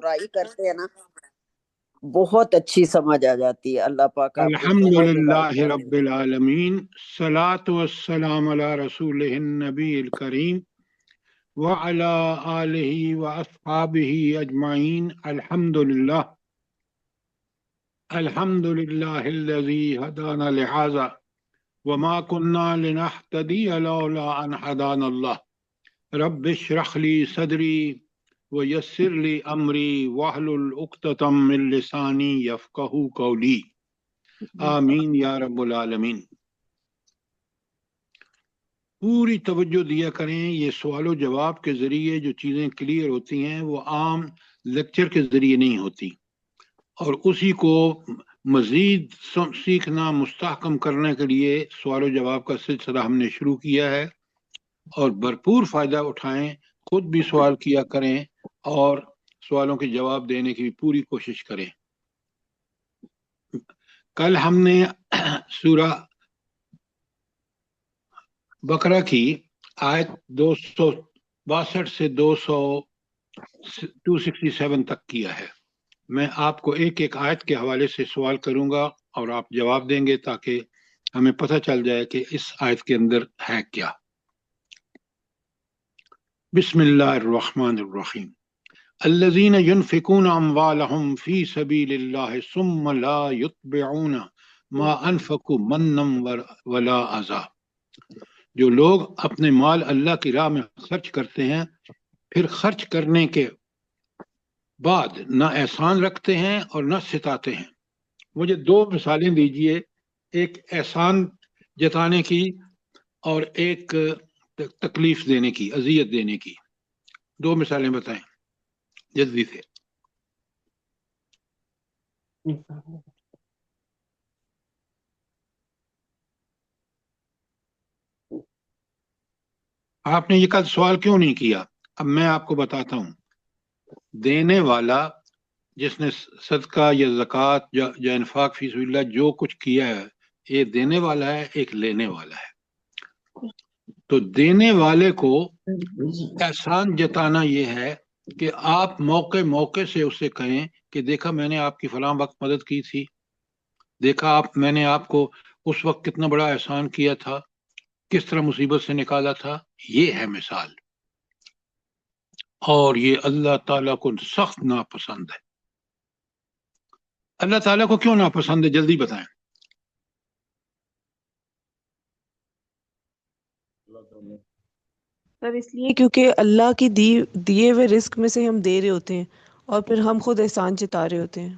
Try کرتے ہیں نا بہت اچھی سمجھ آ جاتی ہے. اللہ پاک آپ کو بہت ہدایت الحمدللہ کرے. رب العالمین، الصلاۃ والسلام علی رسولہ النبی الکریم وعلی آلہ واصحابہ اجمعین. الحمدللہ الحمدللہ الذی ہدانا لہذا وما كنا لنهتدی لولا ان ہدانا اللہ. رب اشرح لی صدری ویسر لی امری واحلل عقدۃ من لسانی یفقہوا قولی. آمین یا رب العالمین. پوری توجہ دیا کریں. یہ سوال و جواب کے ذریعے جو چیزیں کلیئر ہوتی ہیں وہ عام لیکچر کے ذریعے نہیں ہوتی، اور اسی کو مزید سیکھنا مستحکم کرنے کے لیے سوال و جواب کا سلسلہ ہم نے شروع کیا ہے. اور بھرپور فائدہ اٹھائیں، خود بھی سوال کیا کریں اور سوالوں کے جواب دینے کی بھی پوری کوشش کریں. کل ہم نے سورہ بقرہ کی آیت 262 سے 267 تک کیا ہے. میں آپ کو ایک ایک آیت کے حوالے سے سوال کروں گا اور آپ جواب دیں گے تاکہ ہمیں پتہ چل جائے کہ اس آیت کے اندر ہے کیا. بسم اللہ الرحمن الرحیم. الذین ينفقون اموالهم فی سبیل اللہ ثم لا یتبعون ما انفقوا منا ولا اذى. جو لوگ اپنے مال اللہ کی راہ میں خرچ کرتے ہیں پھر خرچ کرنے کے بعد نہ احسان رکھتے ہیں اور نہ ستاتے ہیں. مجھے دو مثالیں دیجئے، ایک احسان جتانے کی اور ایک تکلیف دینے کی، اذیت دینے کی. دو مثالیں بتائیں جلدی سے. آپ نے یہ کل سوال کیوں نہیں کیا؟ اب میں آپ کو بتاتا ہوں. دینے والا جس نے صدقہ یا زکوٰۃ یا انفاق فی سبیل اللہ جو کچھ کیا ہے، یہ دینے والا ہے، ایک لینے والا ہے. تو دینے والے کو احسان جتانا یہ ہے کہ آپ موقع موقع سے اسے کہیں کہ دیکھا میں نے آپ کی فلاں وقت مدد کی تھی، دیکھا میں نے آپ کو اس وقت کتنا بڑا احسان کیا تھا، کس طرح مصیبت سے نکالا تھا. یہ ہے مثال، اور یہ اللہ تعالیٰ کو سخت ناپسند ہے. اللہ تعالیٰ کو کیوں ناپسند ہے جلدی بتائیں. سر اس لیے کیونکہ اللہ کی دیے ہوئے رزق میں سے ہم دے رہے ہوتے ہیں اور پھر ہم خود احسان جتا رہے ہوتے ہیں.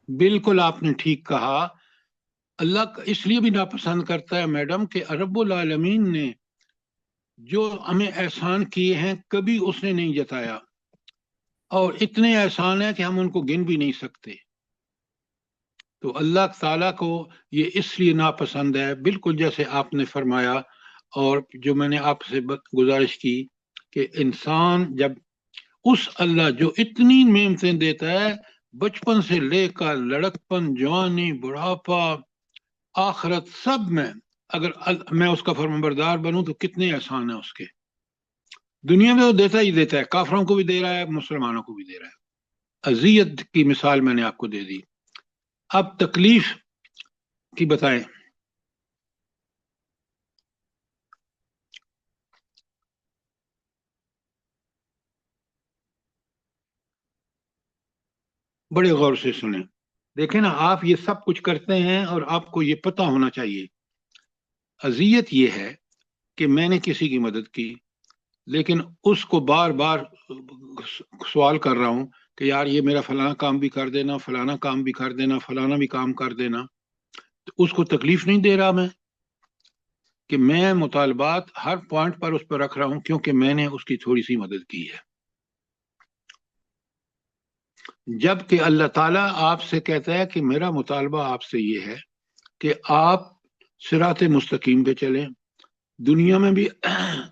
بالکل آپ نے ٹھیک کہا. اللہ اس لیے بھی ناپسند کرتا ہے میڈم کہ رب العالمین نے جو ہمیں احسان کیے ہیں کبھی اس نے نہیں جتایا، اور اتنے احسان ہیں کہ ہم ان کو گن بھی نہیں سکتے. تو اللہ تعالیٰ کو یہ اس لیے ناپسند ہے، بالکل جیسے آپ نے فرمایا اور جو میں نے آپ سے گزارش کی کہ انسان جب اس اللہ جو اتنی نعمتیں دیتا ہے، بچپن سے لے کر لڑکپن، جوانی، بڑھاپا، آخرت، سب میں اگر میں اس کا فرمانبردار بنوں تو کتنے احسان ہیں اس کے. دنیا میں وہ دیتا ہی دیتا ہے، کافروں کو بھی دے رہا ہے، مسلمانوں کو بھی دے رہا ہے. اذیت کی مثال میں نے آپ کو دے دی. اب تکلیف کی بتائیں. بڑے غور سے سنیں. دیکھیں نا، آپ یہ سب کچھ کرتے ہیں اور آپ کو یہ پتہ ہونا چاہیے. اذیت یہ ہے کہ میں نے کسی کی مدد کی لیکن اس کو بار بار سوال کر رہا ہوں کہ یار یہ میرا فلانا کام بھی کر دینا، فلانا کام بھی کر دینا، فلانا بھی کام کر دینا. تو اس کو تکلیف نہیں دے رہا میں کہ میں مطالبات ہر پوائنٹ پر اس پر رکھ رہا ہوں کیونکہ میں نے اس کی تھوڑی سی مدد کی ہے. جبکہ اللہ تعالیٰ آپ سے کہتا ہے کہ میرا مطالبہ آپ سے یہ ہے کہ آپ صراط مستقیم پہ چلیں، دنیا میں بھی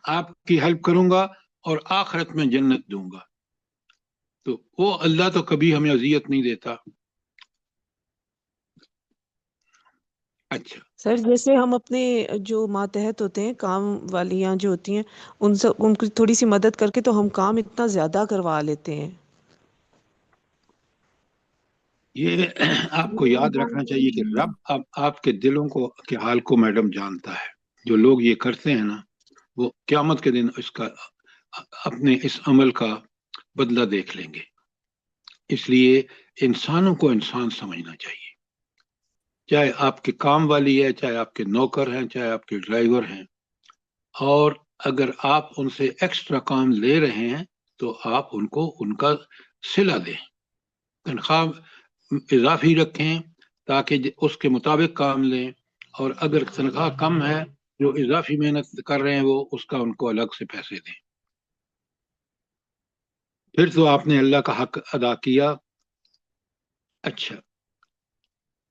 آپ کی ہیلپ کروں گا اور آخرت میں جنت دوں گا. تو وہ اللہ تو کبھی ہمیں اذیت نہیں دیتا. اچھا سر جیسے ہم اپنے جو ماتحت ہوتے ہیں، کام والیاں جو ہوتی ہیں، ان کی تھوڑی سی مدد کر کے تو ہم کام اتنا زیادہ کروا لیتے ہیں. یہ آپ کو یاد رکھنا چاہیے کہ رب اب آپ کے دلوں کو کے حال کو میڈم جانتا ہے. جو لوگ یہ کرتے ہیں نا وہ قیامت کے دن اس کا اپنے اس عمل کا بدلہ دیکھ لیں گے. اس لیے انسانوں کو انسان سمجھنا چاہیے، چاہے آپ کے کام والی ہے، چاہے آپ کے نوکر ہیں، چاہے آپ کے ڈرائیور ہیں. اور اگر آپ ان سے ایکسٹرا کام لے رہے ہیں تو آپ ان کو ان کا صلہ دیں، تنخواہ اضافی رکھیں تاکہ اس کے مطابق کام لیں. اور اگر تنخواہ کم ہے، جو اضافی محنت کر رہے ہیں وہ اس کا ان کو الگ سے پیسے دیں. پھر تو آپ نے اللہ کا حق ادا کیا. اچھا،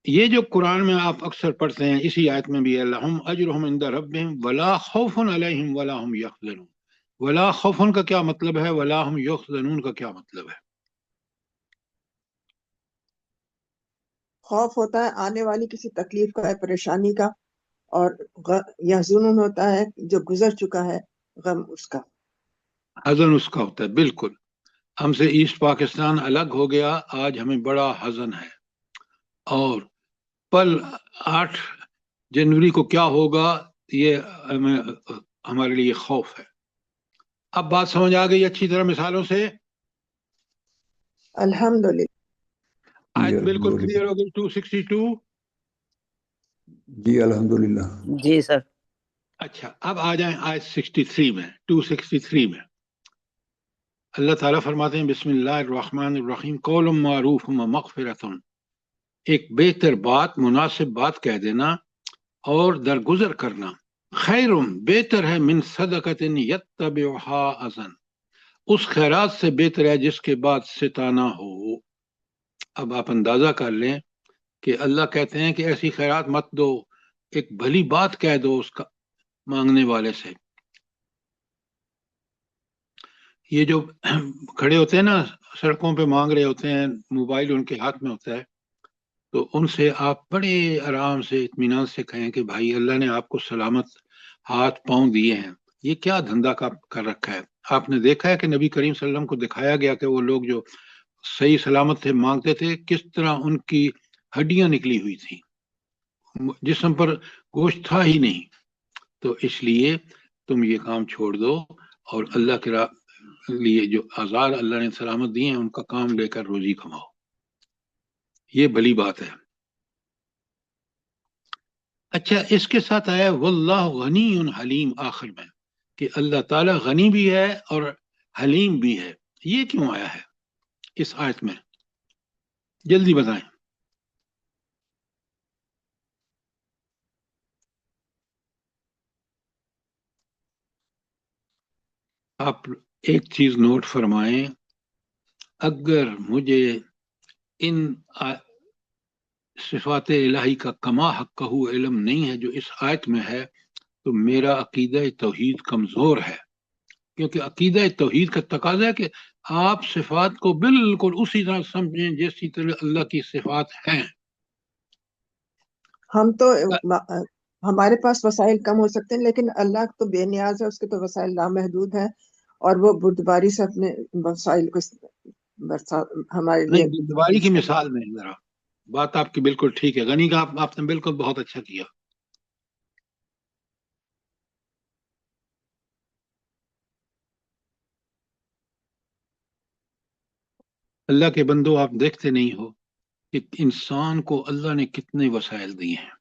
یہ جو قرآن میں آپ اکثر پڑھتے ہیں، اسی آیت میں بھی لہم اجرہم عند ربہم ولا خوف علیہم ولا ہم یحزنون. ولا خوف کا کیا مطلب ہے؟ ولا ہم یحزنون کا کیا مطلب ہے؟ خوف ہوتا ہے آنے والی کسی تکلیف کا، پریشانی کا، اور یحزنون ہوتا ہے جو گزر چکا ہے غم اس کا. حزن اس کا ہوتا ہے. بالکل. ہم سے ایسٹ پاکستان الگ ہو گیا، آج ہمیں بڑا حزن ہے. اور پل 8 جنوری کو کیا ہوگا یہ ہمارے لیے خوف ہے. اب بات سمجھ آ گئی اچھی طرح مثالوں سے؟ الحمدللہ. آیت بالکل کلیئر ہو گئی 262. جی الحمدللہ. جی سر. اچھا، اب آ جائیں آیت 63 میں. 263 میں اللہ تعالیٰ فرماتے ہیں بسم اللہ الرحمن الرحیم قول معروف و مغفرۃ. ایک بہتر بات، مناسب بات کہہ دینا اور درگزر کرنا. خیر بہتر ہے من صدقۃ یتبعها اذن، اس خیرات سے بہتر ہے جس کے بعد ستانا ہو. اب آپ اندازہ کر لیں کہ اللہ کہتے ہیں کہ ایسی خیرات مت دو، ایک بھلی بات کہہ دو اس کا مانگنے والے سے. یہ جو کھڑے ہوتے ہیں نا سڑکوں پہ مانگ رہے ہوتے ہیں، موبائل ان کے ہاتھ میں ہوتا ہے، تو ان سے آپ بڑے آرام سے اطمینان سے کہیں کہ بھائی اللہ نے آپ کو سلامت ہاتھ پاؤں دیے ہیں، یہ کیا دھندا کر رکھا ہے. آپ نے دیکھا ہے کہ نبی کریم صلی اللہ علیہ وسلم کو دکھایا گیا کہ وہ لوگ جو صحیح سلامت تھے مانگتے تھے، کس طرح ان کی ہڈیاں نکلی ہوئی تھیں، جسم پر گوشت تھا ہی نہیں. تو اس لیے تم یہ کام چھوڑ دو اور اللہ کے لیے جو آزار اللہ نے سلامت دیے ہیں ان کا کام لے کر روزی کماؤ. یہ بھلی بات ہے. اچھا، اس کے ساتھ آیا واللہ غنی حلیم آخر میں، کہ اللہ تعالیٰ غنی بھی ہے اور حلیم بھی ہے. یہ کیوں آیا ہے اس آیت میں؟ جلدی بتائیں. آپ ایک چیز نوٹ فرمائیں، اگر مجھے ان صفات الہی کا کما حق علم نہیں ہے جو اس آیت میں ہے تو میرا عقیدہ توحید کمزور ہے. کیونکہ عقیدہ توحید کا تقاضا ہے کہ آپ صفات کو بالکل اسی طرح سمجھیں جیسی طرح اللہ کی صفات ہیں. ہم تو ہمارے پاس وسائل کم ہو سکتے ہیں لیکن اللہ تو بے نیاز ہے، اس کے تو وسائل لامحدود ہیں، اور وہ بردباری سے اپنے وسائل کو ہمارے لیے. نہیں، بردباری کی مثال میں ذرا بات آپ کی بالکل ٹھیک ہے. غنی کا آپ نے بالکل بہت اچھا کیا. اللہ کے بندو، آپ دیکھتے نہیں ہو کہ انسان کو اللہ نے کتنے وسائل دیے ہیں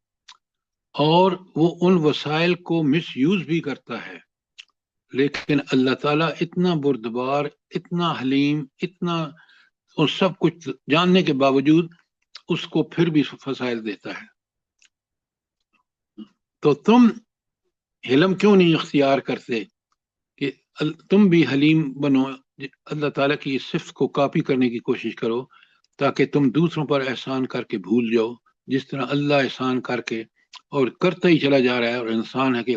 اور وہ ان وسائل کو مس یوز بھی کرتا ہے. لیکن اللہ تعالیٰ اتنا بردبار، اتنا حلیم، اتنا اور سب کچھ جاننے کے باوجود اس کو پھر بھی وسائل دیتا ہے. تو تم حلم کیوں نہیں اختیار کرتے کہ تم بھی حلیم بنو، اللہ تعالیٰ کی اس صفت کو کاپی کرنے کی کوشش کرو تاکہ تم دوسروں پر احسان کر کے بھول جاؤ جس طرح اللہ احسان کر کے اور کرتا ہی چلا جا رہا ہے، اور انسان ہے کہ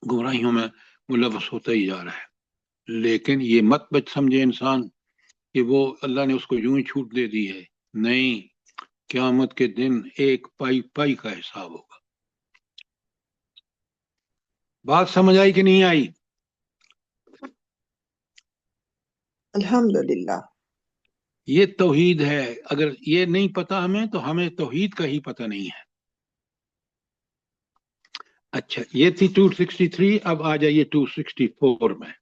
گمراہیوں میں ملوث ہوتا ہی جا رہا ہے. لیکن یہ مت بچ سمجھے انسان کہ وہ اللہ نے اس کو یوں ہی چھوٹ دے دی ہے. نہیں، قیامت کے دن ایک پائی پائی کا حساب ہوگا. بات سمجھ آئی کہ نہیں آئی؟ الحمدللہ. یہ توحید ہے. اگر یہ نہیں پتا ہمیں تو ہمیں توحید کا ہی پتہ نہیں ہے. اچھا یہ تھی 263. اب آ جائیے 264 میں.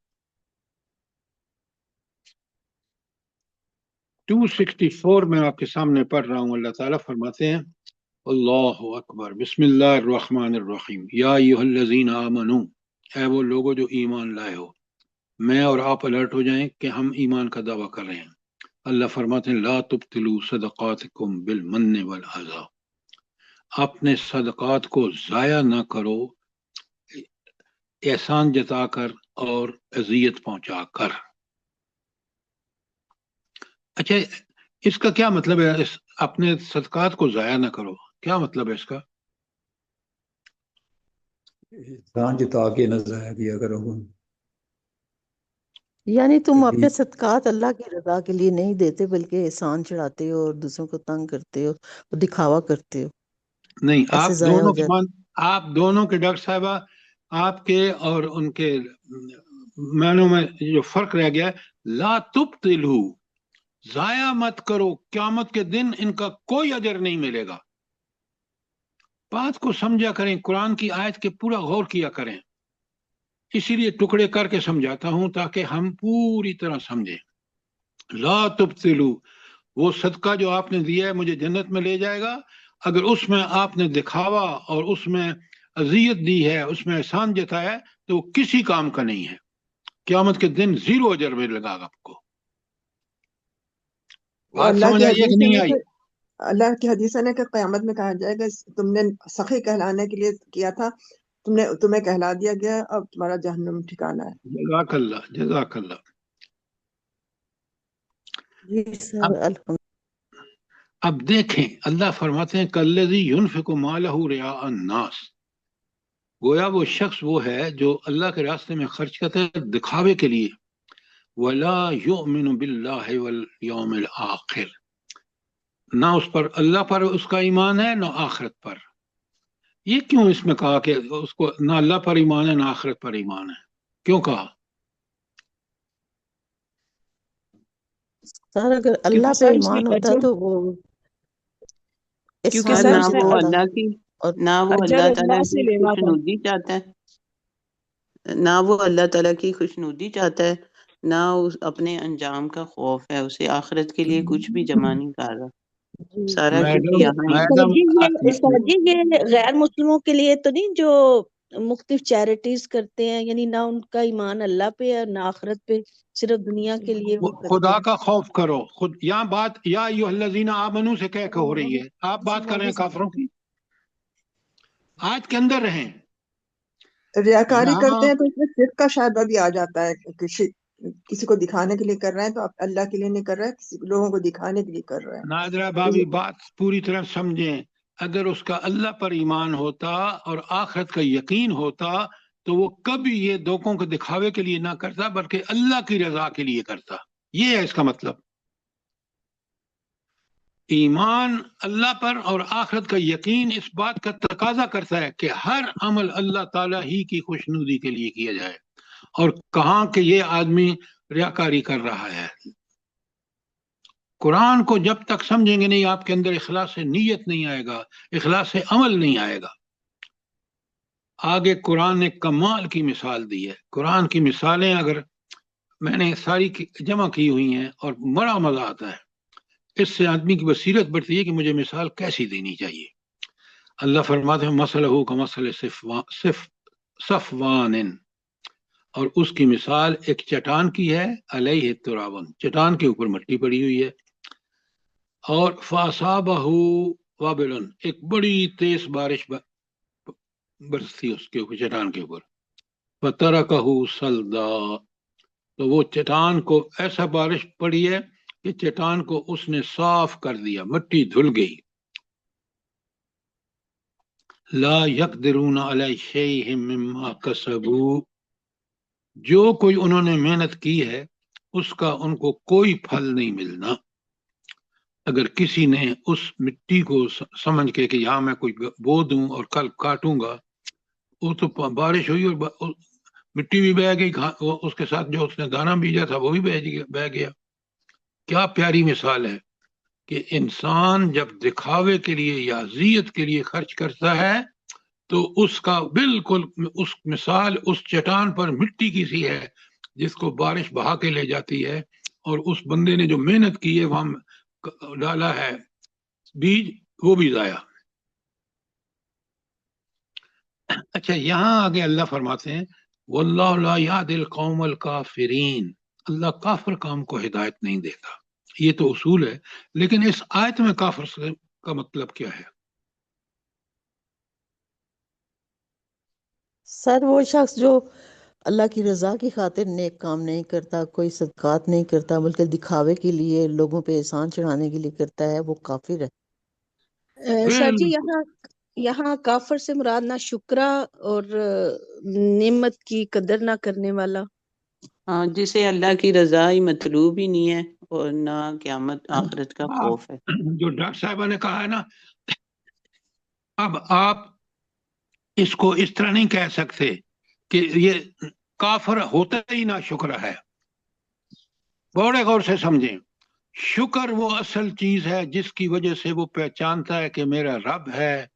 264 میں آپ کے سامنے پڑھ رہا ہوں. اللہ تعالیٰ فرماتے ہیں اللہ اکبر بسم اللہ الرحمن الرحیم یا ایھا الذین آمنو، اے وہ لوگوں جو ایمان لائے ہو. میں اور آپ الرٹ ہو جائیں کہ ہم ایمان کا دعویٰ کر رہے ہیں. اللہ فرماتے ہیں لا تبطلوا صدقاتکم بالمن والاذی، اپنے صدقات کو ضائع نہ کرو احسان جتا کر اور اذیت پہنچا کر. اچھا اس کا کیا مطلب ہے؟ اپنے صدقات کو ضائع نہ کرو، کیا مطلب ہے اس کا؟ احسان جتا کے نہ ضائع کیا کرو. یعنی تم اپنے صدقات اللہ کی رضا کے لیے نہیں دیتے بلکہ احسان چڑھاتے ہو اور دوسروں کو تنگ کرتے ہو اور دکھاوا کرتے ہو. نہیں، ایسے ضائع ہو جاتے. آپ دونوں کے ڈاکٹر صاحبہ، آپ کے اور ان کے معنوں میں جو فرق رہ گیا ہے، لا تبطلوا، ضائع مت کرو، قیامت کے دن ان کا کوئی اجر نہیں ملے گا. بات کو سمجھا کریں، قرآن کی آیت کے پورا غور کیا کریں. اسی لیے ٹکڑے کر کے سمجھاتا ہوں تاکہ ہم پوری طرح سمجھیں. لا تبطلوا، وہ صدقہ جو آپ نے دیا ہے مجھے جنت میں لے جائے گا، اگر اس میں آپ نے دکھاوا اور اس میں اذیت دی ہے، اس میں احسان جتایا ہے، تو وہ کسی کام کا نہیں ہے. قیامت کے دن زیرو اجر میں لگا گا آپ کو. بات سمجھ آئی ہے کہ نہیں آئی؟ اللہ کی حدیث ہے کہ قیامت میں کہا جائے گا تم نے سخی کہلانے کے لیے کیا تھا، تمہیں کہلا دیا گیا، اب تمہارا جہنم ٹھکانہ ہے. جزاک اللہ، جزاک اللہ. جی سر الحمد. اب دیکھیں اللہ فرماتے ہیں کالذی ينفق مالہ رئاء الناس، گویا وہ شخص وہ ہے جو اللہ کے راستے میں خرچ کرتا ہے دکھاوے کے لیے. ولا یؤمن باللہ والیوم الآخر، نہ اس پر اللہ پر اس کا ایمان ہے نہ آخرت پر. یہ کیوں اس میں کہا کہ اس کو نہ اللہ پر ایمان ہے نہ آخرت پر ایمان ہے؟ کیوں کہا؟ سر اگر اللہ پہ ایمان ہوتا تو وہ کیونکہ احسان سر نہ نہیں وہ جتاتا. اللہ کی اور نہ وہ اجر اللہ اللہ تعالیٰ سے کی لینا تھا. خوشنودی چاہتا ہے، نہ وہ اللہ تعالیٰ کی خوشنودی چاہتا ہے، نہ اپنے انجام کا خوف ہے. اسے آخرت کے لیے کچھ بھی جمع نہیں کر رہا، جی سارا کچھ میڈم یہاں ہی. استاد جی یہ غیر مسلموں کے لیے تو نہیں جو مختلف چیریٹیز کرتے ہیں، یعنی نہ ان کا ایمان اللہ پہ ہے نہ آخرت پہ، صرف دنیا کے لیے وہ کرتے خدا ہیں. کا خوف کرو. خود یہاں بات یا ایھا الذین آمنو سے کہہ کے ہو رہی ہے، آپ بات کر رہے ہیں کافروں کی. آیت کے اندر رہیں. ریاکاری یہاں کرتے ہیں تو اس میں شرک کا شاید بھی آ جاتا ہے کہ کسی کو دکھانے کے لیے کر رہے ہیں، تو آپ اللہ کے لیے نہیں کر رہے ہیں، کسی لوگوں کو دکھانے کے لیے کر رہے ہیں. نادرہ بابی بات پوری طرح سمجھیں. اگر اس کا اللہ پر ایمان ہوتا اور آخرت کا یقین ہوتا تو وہ کبھی یہ دوکوں کو دکھاوے کے لیے نہ کرتا بلکہ اللہ کی رضا کے لیے کرتا. یہ ہے اس کا مطلب. ایمان اللہ پر اور آخرت کا یقین اس بات کا تقاضا کرتا ہے کہ ہر عمل اللہ تعالیٰ ہی کی خوشنودی کے لیے کیا جائے. اور کہاں کہ یہ آدمی ریاکاری کر رہا ہے. قرآن کو جب تک سمجھیں گے نہیں آپ کے اندر اخلاص نیت نہیں آئے گا، اخلاص عمل نہیں آئے گا. آگے قرآن نے کمال کی مثال دی ہے. قرآن کی مثالیں اگر میں نے ساری جمع کی ہوئی ہیں اور بڑا مزہ آتا ہے. اس سے آدمی کی بصیرت بڑھتی ہے کہ مجھے مثال کیسی دینی چاہیے. اللہ فرماتے ہیں مثلہ کمثل صفوان، اور اس کی مثال ایک چٹان کی ہے، علیہ تراب، چٹان کے اوپر مٹی پڑی ہوئی ہے، اور فاصابہ وابل، ایک بڑی تیز بارش برستی اس کے اوپر، چٹان کے اوپر. فترکہ صلدا، تو وہ چٹان کو ایسا بارش پڑی ہے کہ چٹان کو اس نے صاف کر دیا، مٹی دھل گئی. لا یقدرون علی شیء مما کسبوا، جو کوئی انہوں نے محنت کی ہے اس کا ان کو کوئی پھل نہیں ملنا. اگر کسی نے اس مٹی کو سمجھ کے کہ یہاں میں کوئی بو دوں اور کل کاٹوں گا، وہ تو بارش ہوئی اور مٹی بھی بہہ گئی، اس کے ساتھ جو اس نے دانہ بیجا تھا وہ بھی بہہ گیا. کیا پیاری مثال ہے کہ انسان جب دکھاوے کے لیے یا اذیت کے لیے خرچ کرتا ہے تو اس کا بالکل اس مثال اس چٹان پر مٹی کی سی ہے جس کو بارش بہا کے لے جاتی ہے، اور اس بندے نے جو محنت کی ہے وہاں ڈالا ہے بیج، وہ بھی ضائع۔ اچھا، یہاں آگے اللہ فرماتے ہیں واللہ لا یهدی القوم الکافرین، اللہ کافر قوم کو ہدایت نہیں دیتا۔ یہ تو اصول ہے، لیکن اس آیت میں کافر کا مطلب کیا ہے؟ سر وہ شخص جو اللہ کی رضا کی خاطر نیک کام نہیں کرتا، کوئی صدقات نہیں کرتا، بلکہ دکھاوے کے لیے، لوگوں پہ احسان چڑھانے کے لیے کرتا ہے، وہ کافر ہے۔ سر جی بالکل یہاں کافر سے مراد نہ شکرا اور نعمت کی قدر نہ کرنے والا، ہاں، جسے اللہ کی رضا ہی مطلوب ہی نہیں ہے اور نہ قیامت آخرت کا خوف ہے۔ جو ڈاکٹر صاحبہ نے کہا ہے نا، اب آپ اس کو اس طرح نہیں کہہ سکتے کہ یہ کافر ہوتا ہی نہ شکر ہے۔ بڑے غور سے سمجھیں، شکر وہ اصل چیز ہے جس کی وجہ سے وہ پہچانتا ہے کہ میرا رب ہے،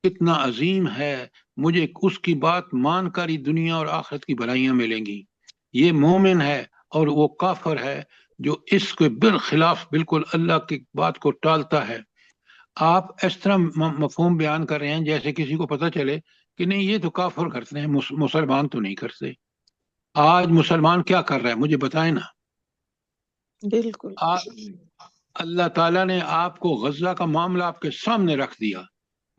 کتنا عظیم ہے، مجھے اس کی بات مان کر ہی دنیا اور آخرت کی بھلائیاں ملیں گی۔ یہ مومن ہے، اور وہ کافر ہے جو اس کے بالخلاف بالکل اللہ کی بات کو ٹالتا ہے۔ آپ اس طرح مفہوم بیان کر رہے ہیں جیسے کسی کو پتہ چلے کہ نہیں یہ تو کافر کرتے ہیں، مسلمان تو نہیں کرتے۔ آج مسلمان کیا کر رہا ہے مجھے بتائیں نا۔ بالکل اللہ تعالیٰ نے آپ کو غزہ کا معاملہ آپ کے سامنے رکھ دیا،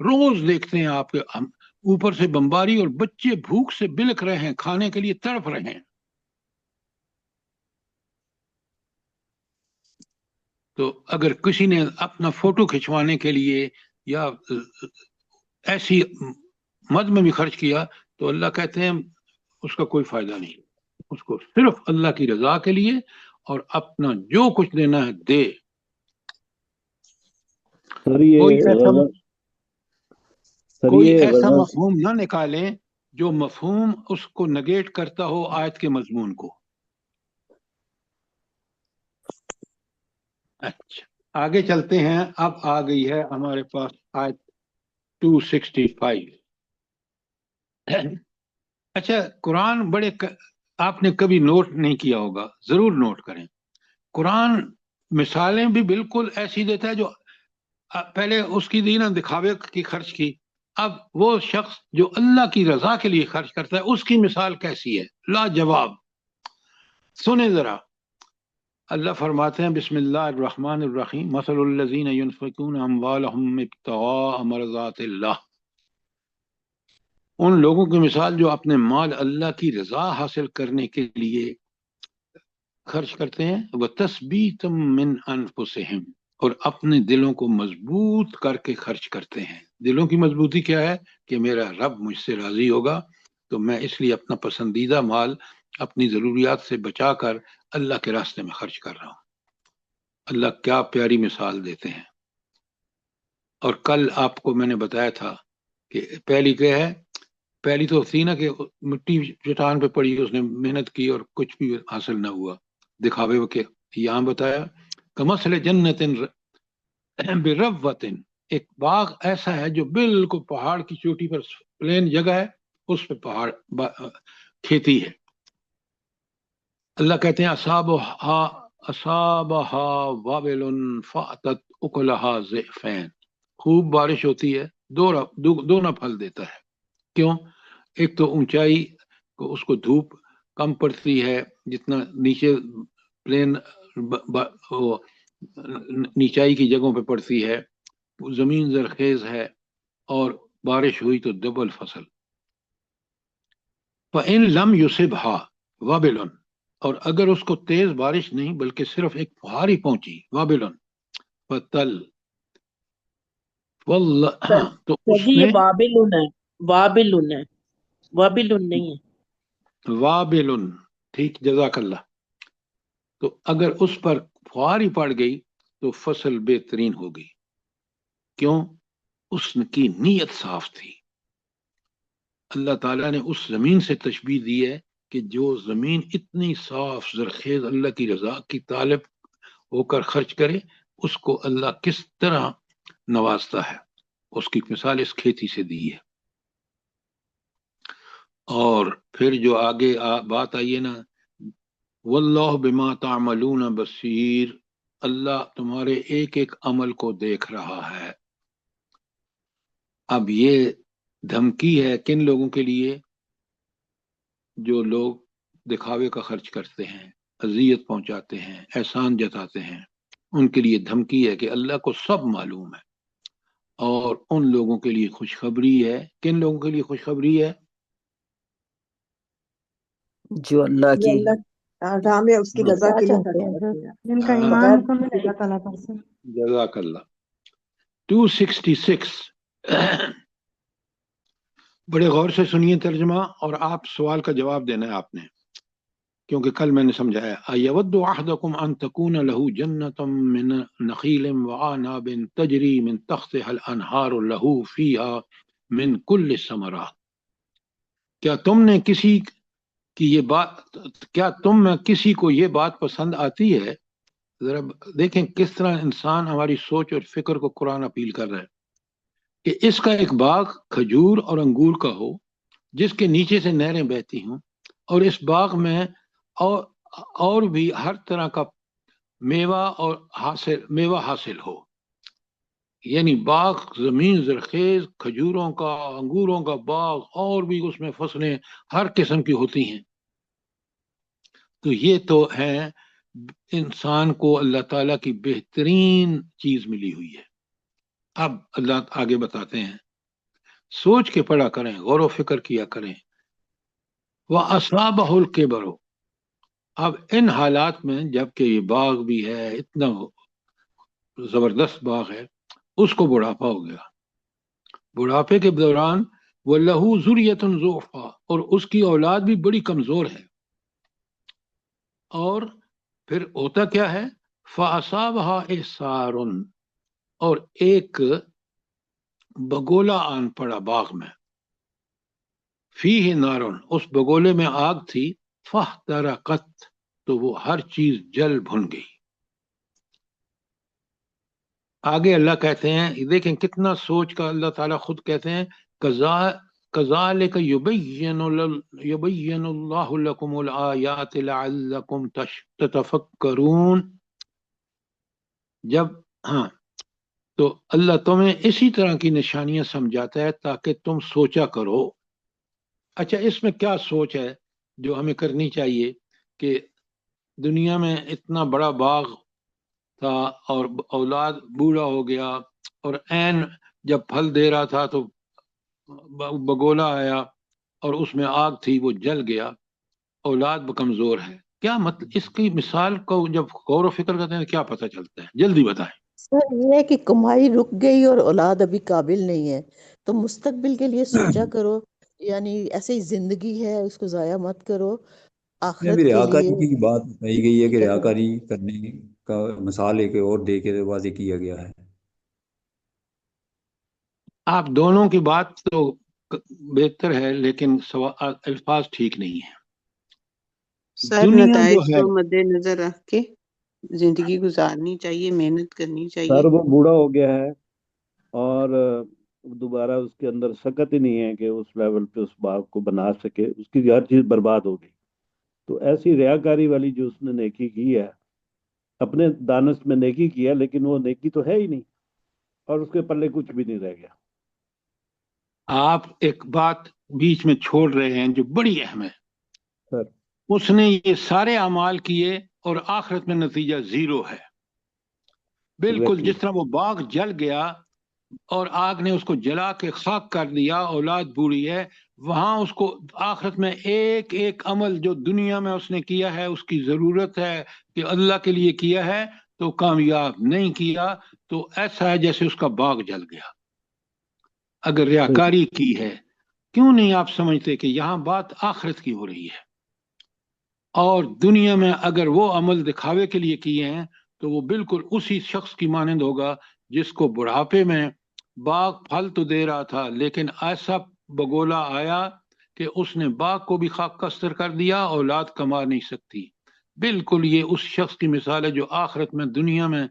روز دیکھتے ہیں آپ کے اوپر سے بمباری، اور بچے بھوک سے بلک رہے ہیں، کھانے کے لیے تڑپ رہے ہیں۔ تو اگر کسی نے اپنا فوٹو کھنچوانے کے لیے یا ایسی مد میں بھی خرچ کیا تو اللہ کہتے ہیں اس کا کوئی فائدہ نہیں، اس کو صرف اللہ کی رضا کے لیے اور اپنا جو کچھ دینا ہے دے۔ کوئی ایسا مفہوم نہ نکالیں جو مفہوم اس کو نگیٹ کرتا ہو آیت کے مضمون کو۔ اچھا، آگے چلتے ہیں۔ اب آ گئی ہے ہمارے پاس آیت 265۔ اچھا، قرآن بڑے آپ نے کبھی نوٹ نہیں کیا ہوگا، ضرور نوٹ کریں۔ قرآن مثالیں بھی بالکل ایسی دیتا ہے جو پہلے اس کی دی نا دکھاوے کی خرچ کی، اب وہ شخص جو اللہ کی رضا کے لیے خرچ کرتا ہے اس کی مثال کیسی ہے، لاجواب۔ سنیں ذرا، اللہ فرماتے ہیں بسم اللہ الرحمن الرحیم مثل الذین ينفقون اموالهم ابتغاء مرضات اللہ، ان لوگوں کی مثال جو اپنے مال اللہ کی رضا حاصل کرنے کے لیے خرچ کرتے ہیں، وَتَثْبِيتًا مِّنْ أَنفُسِهِمْ، اور اپنے دلوں کو مضبوط کر کے خرچ کرتے ہیں۔ دلوں کی مضبوطی کیا ہے؟ کہ میرا رب مجھ سے راضی ہوگا تو میں اس لیے اپنا پسندیدہ مال اپنی ضروریات سے بچا کر اللہ کے راستے میں خرچ کر رہا ہوں۔ اللہ کیا پیاری مثال دیتے ہیں۔ اور کل آپ کو میں نے بتایا تھا کہ پہلی کیا ہے، پہلی تو تھی نا کہ مٹی چٹان پہ پڑی، اس نے محنت کی اور کچھ بھی حاصل نہ ہوا، دکھاوے کے۔ یہاں بتایا کمثل جنت بربوۃ، ایک باغ ایسا ہے جو بالکل پہاڑ کی چوٹی پر پلین جگہ ہے، اس پہ پہاڑ کھیتی ہے۔ اللہ کہتے ہیں اصابہا وابل فاتت اکلہا ضعفین، خوب بارش ہوتی ہے، دونا پھل دیتا ہے۔ کیوں؟ ایک تو اونچائی کو اس کو دھوپ کم پڑتی ہے، جتنا نیچے پلین نیچائی کی جگہوں پہ پڑتی ہے، زمین زرخیز ہے، اور بارش ہوئی تو ڈبل فصل۔ فَإِن لَمْ يُصِبْهَا وَابِلٌ، اور اگر اس کو تیز بارش نہیں بلکہ صرف ایک فہار ہی پہنچی، وابلن فتل ہاں، تو اس جی میں یہ وابلن ہے، وابلن ہے، وابلن نہیں ہے۔ وابلن، ٹھیک، جزاک اللہ۔ تو اگر اس پر فہار ہی پڑ گئی تو فصل بہترین ہوگی۔ کیوں؟ اس کی نیت صاف تھی۔ اللہ تعالیٰ نے اس زمین سے تشبیہ دی ہے کہ جو زمین اتنی صاف زرخیز اللہ کی رضا کی طالب ہو کر خرچ کرے اس کو اللہ کس طرح نوازتا ہے، اس کی مثال اس کھیتی سے دی ہے۔ اور پھر جو آگے بات آئی ہے نا، واللہ بما تعملون بصیر، اللہ تمہارے ایک ایک عمل کو دیکھ رہا ہے۔ اب یہ دھمکی ہے کن لوگوں کے لیے؟ جو لوگ دکھاوے کا خرچ کرتے ہیں، اذیت پہنچاتے ہیں، احسان جتاتے ہیں، ان کے لیے دھمکی ہے کہ اللہ کو سب معلوم ہے۔ اور ان لوگوں کے لیے خوشخبری ہے، کن لوگوں کے لیے خوشخبری ہے؟ جو اللہ جو کی اللہ راہ میں اس کی رضا کے لیے خرچ کرتے ہیں جن کا ایمان مکمل ہے اللہ تعالیٰ پر سے۔ جزاک اللہ۔ 266 بڑے غور سے سنیے ترجمہ، اور آپ سوال کا جواب دینا ہے آپ نے، کیونکہ کل میں نے سمجھایا اَيَوَدُّ أَحَدُكُمْ أَن تَكُونَ لَهُ جَنَّةٌ مِّن نَخِيلٍ وَأَعْنَابٍ تَجْرِي مِن تَحْتِهَا الْأَنْهَارُ لَهُ فِيهَا مِن كُلِّ الثَّمَرَاتِ، کیا تم میں کسی کو یہ بات پسند آتی ہے؟ ذرا دیکھیں کس طرح انسان ہماری سوچ اور فکر کو قرآن اپیل کر رہا ہے کہ اس کا ایک باغ کھجور اور انگور کا ہو جس کے نیچے سے نہریں بہتی ہوں، اور اس باغ میں اور بھی ہر طرح کا میوہ حاصل ہو، یعنی باغ زمین زرخیز، کھجوروں کا، انگوروں کا باغ، اور بھی اس میں فصلیں ہر قسم کی ہوتی ہیں۔ تو یہ تو ہے انسان کو اللہ تعالیٰ کی بہترین چیز ملی ہوئی ہے۔ اب اللہ آگے بتاتے ہیں، سوچ کے پڑھا کریں، غور و فکر کیا کریں۔ وَأَصَابَهُ الْكِبَرُ، اب ان حالات میں جب کہ یہ باغ بھی ہے، اتنا زبردست باغ ہے، اس کو بڑھاپا ہو گیا، بڑھاپے کے دوران وَلَهُ ذُرِّيَّةٌ ضُعْفَىٰ، اور اس کی اولاد بھی بڑی کمزور ہے، اور پھر ہوتا کیا ہے؟ فَأَصَابَهَا إِعْصَارٌ، اور ایک بگولا آن پڑا باغ میں، فیہ نارن، اس بگولے میں آگ تھی، فاحترقت، تو وہ ہر چیز جل بھن گئی۔ آگے اللہ کہتے ہیں، دیکھیں کتنا سوچ کا اللہ تعالیٰ خود کہتے ہیں، کذالک یبین اللہ لکم الآیات لعلکم تتفکرون، تو اللہ تمہیں اسی طرح کی نشانیاں سمجھاتا ہے تاکہ تم سوچا کرو۔ اچھا، اس میں کیا سوچ ہے جو ہمیں کرنی چاہیے کہ دنیا میں اتنا بڑا باغ تھا اور اولاد بوڑھا ہو گیا، اور عین جب پھل دے رہا تھا تو بگولا آیا اور اس میں آگ تھی، وہ جل گیا، اولاد کمزور ہے۔ کیا مطلب اس کی مثال کو جب غور و فکر کرتے ہیں کیا پتہ چلتا ہے؟ جلدی بتائیں۔ سر یہ ہے کہ کمائی رک گئی اور اولاد ابھی قابل نہیں ہے، تو مستقبل کے لیے سوچا کرو، یعنی ایسے ہی زندگی ہے اس کو ضائع مت کرو، میں بھی آخرت کے لیے ریاکاری کی بات کہی گئی ہے کہ سوچا کرو۔ ریاکاری کرنے کا مثال ایک اور دے کے واضح کیا گیا ہے۔ آپ دونوں کی بات تو بہتر ہے، لیکن الفاظ ٹھیک نہیں ہیں۔ سر دنیا نتائج جو ہے، کو مد نظر رکھ کے زندگی گزارنی چاہیے، محنت کرنی چاہیے۔ سر وہ بوڑھا ہو گیا ہے اور دوبارہ اس کے اندر سکت ہی نہیں ہے کہ اس لیول پہ اس باغ کو بنا سکے، اس کی ہر چیز برباد ہو گئی۔ تو ایسی ریاکاری والی جو اس نے نیکی کی ہے، اپنے دانش میں نیکی کیا، لیکن وہ نیکی تو ہے ہی نہیں، اور اس کے پلے کچھ بھی نہیں رہ گیا۔ آپ ایک بات بیچ میں چھوڑ رہے ہیں جو بڑی اہم ہے۔ سر اس نے یہ سارے اعمال کیے اور آخرت میں نتیجہ زیرو ہے، بالکل exactly. جس طرح وہ باغ جل گیا اور آگ نے اس کو جلا کے خاک کر دیا، اولاد بوڑھی ہے، وہاں اس کو آخرت میں ایک ایک عمل جو دنیا میں اس نے کیا ہے، اس کی ضرورت ہے کہ اللہ کے لیے کیا ہے تو کامیاب نہیں کیا، تو ایسا ہے جیسے اس کا باغ جل گیا۔ اگر ریاکاری کی ہے، کیوں نہیں آپ سمجھتے کہ یہاں بات آخرت کی ہو رہی ہے، اور دنیا میں اگر وہ عمل دکھاوے کے لیے کیے ہیں تو وہ بالکل اسی شخص کی مانند ہوگا جس کو بڑھاپے میں باغ پھل تو دے رہا تھا، لیکن ایسا بگولا آیا کہ اس نے باغ کو بھی خاک کستر کر دیا، اولاد کما نہیں سکتی۔ بالکل یہ اس شخص کی مثال ہے جو آخرت میں دنیا میں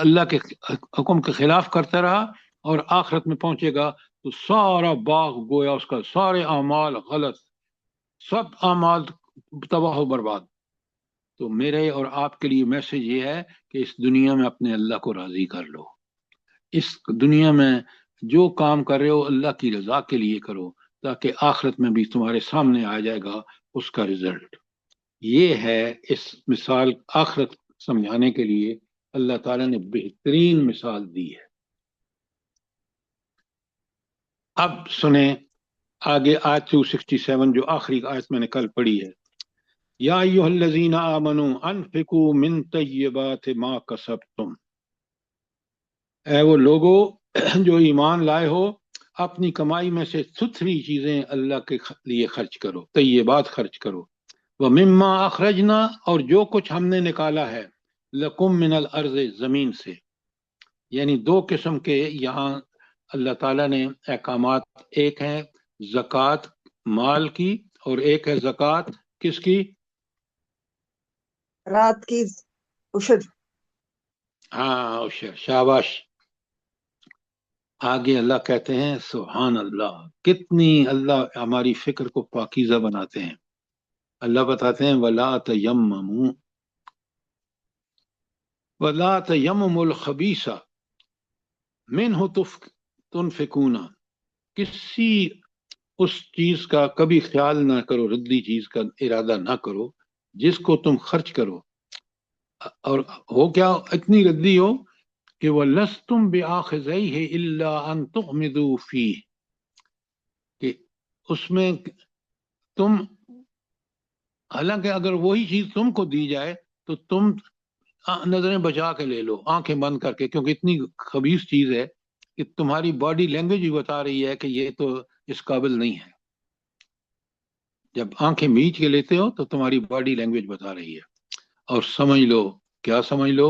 اللہ کے حکم کے خلاف کرتا رہا اور آخرت میں پہنچے گا تو سارا باغ گویا اس کا سارے اعمال غلط، سب اعمال تباہ و برباد۔ تو میرے اور آپ کے لیے میسج یہ ہے کہ اس دنیا میں اپنے اللہ کو راضی کر لو، اس دنیا میں جو کام کر رہے ہو اللہ کی رضا کے لیے کرو، تاکہ آخرت میں بھی تمہارے سامنے آ جائے گا اس کا رزلٹ۔ یہ ہے اس مثال آخرت سمجھانے کے لیے اللہ تعالیٰ نے بہترین مثال دی ہے۔ اب سنیں آگے آیت 267 جو آخری آیت میں نے کل پڑھی ہے، یا ایھا الذین آمنوا انفقوا من طیبات ما کسبتم، اے وہ لوگو جو ایمان لائے ہو اپنی کمائی میں سے ستھری چیزیں اللہ کے لیے خرچ کرو، طیبات خرچ کرو، ومما اخرجنا، اور جو کچھ ہم نے نکالا ہے، لکم من الارض، زمین سے۔ یعنی دو قسم کے یہاں اللہ تعالیٰ نے احکامات، ایک ہے زکوٰۃ مال کی اور ایک ہے زکوٰۃ کس کی؟ رات کی عشر۔ ہاں عشر، شاباش۔ آگے اللہ کہتے ہیں سبحان اللہ، کتنی اللہ ہماری فکر کو پاکیزہ بناتے ہیں۔ اللہ بتاتے ہیں وَلَا تَيَمَّمُوا وَلَا تَيَمَّمُوا الْخَبِيثَ مِنْهُ تُنْفِقُونَ، کسی اس چیز کا کبھی خیال نہ کرو، ردی چیز کا ارادہ نہ کرو جس کو تم خرچ کرو، اور ہو کیا اتنی ردی ہو کہ وَلَسْتُمْ بِآخِذِيهِ إِلَّا أَن تُغْمِضُوا فِيهِ، کہ اس میں تم، حالانکہ اگر وہی چیز تم کو دی جائے تو تم نظریں بچا کے لے لو، آنکھیں بند کر کے، کیونکہ اتنی خبیث چیز ہے کہ تمہاری باڈی لینگویج بھی بتا رہی ہے کہ یہ تو اس قابل نہیں ہے۔ جب آنکھیں میچ کے لیتے ہو تو تمہاری باڈی لینگویج بتا رہی ہے۔ اور سمجھ لو، کیا سمجھ لو؟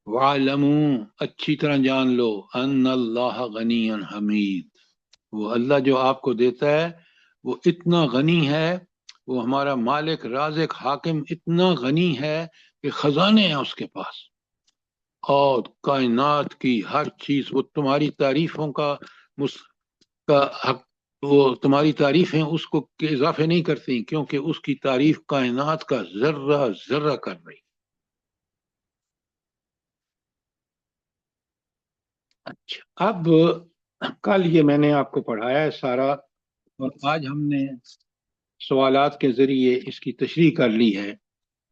وَعْلَمُوا، اچھی طرح جان لو، ان اللہ غنی حمید، وہ اللہ جو آپ کو دیتا ہے وہ اتنا غنی ہے، وہ ہمارا مالک رازق حاکم اتنا غنی ہے کہ خزانے ہیں اس کے پاس، اور کائنات کی ہر چیز، وہ تمہاری تعریفوں کا حق، وہ تمہاری تعریفیں اس کو اضافے نہیں کرتی، کیونکہ اس کی تعریف کائنات کا ذرہ ذرہ کر رہی۔ اچھا، اب کل یہ میں نے آپ کو پڑھایا ہے سارا، اور آج ہم نے سوالات کے ذریعے اس کی تشریح کر لی ہے۔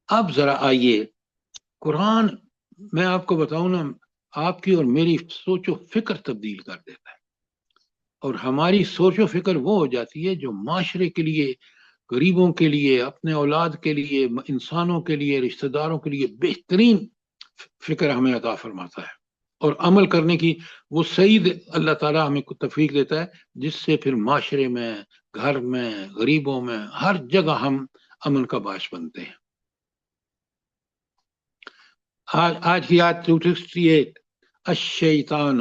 اب ذرا آئیے، قرآن میں آپ کو بتاؤں نا، آپ کی اور میری سوچ و فکر تبدیل کر دیتا ہے، اور ہماری سوچ و فکر وہ ہو جاتی ہے جو معاشرے کے لیے، غریبوں کے لیے، اپنے اولاد کے لیے، انسانوں کے لیے، رشتہ داروں کے لیے بہترین فکر ہمیں عطا فرماتا ہے، اور عمل کرنے کی وہ سعید اللہ تعالیٰ ہمیں توفیق دیتا ہے، جس سے پھر معاشرے میں، گھر میں، غریبوں میں، ہر جگہ ہم امن کا باعث بنتے ہیں۔ آج کی آیت 268، الشیطان،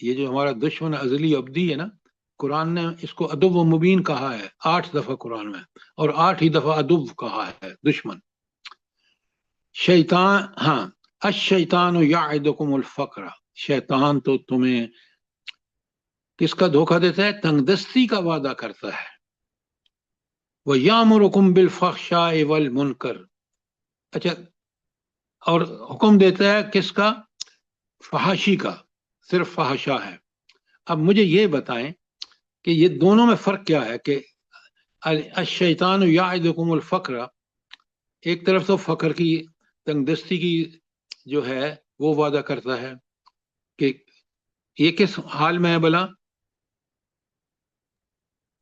یہ جو ہمارا دشمن ازلی ابدی ہے نا، قرآن نے اس کو عدو و مبین کہا ہے 8 دفعہ قرآن میں، اور 8 ہی دفعہ عدو کہا ہے، دشمن، شیطان۔ ہاں، الشیطان یعدکم الفقر، شیطان تو تمہیں کس کا دھوکہ دیتا ہے؟ تنگ دستی کا وعدہ کرتا ہے۔ وَيَأْمُرُكُمْ بِالْفَحْشَاءِ وَالْمُنکر، اچھا، اور حکم دیتا ہے کس کا؟ فحاشی کا، صرف فحشا ہے۔ اب مجھے یہ بتائیں کہ یہ دونوں میں فرق کیا ہے؟ کہ الشیطان یعدکم الفقر، ایک طرف تو فقر کی، تنگ دستی کی جو ہے وہ وعدہ کرتا ہے، کہ یہ کس حال میں ہے بلا؟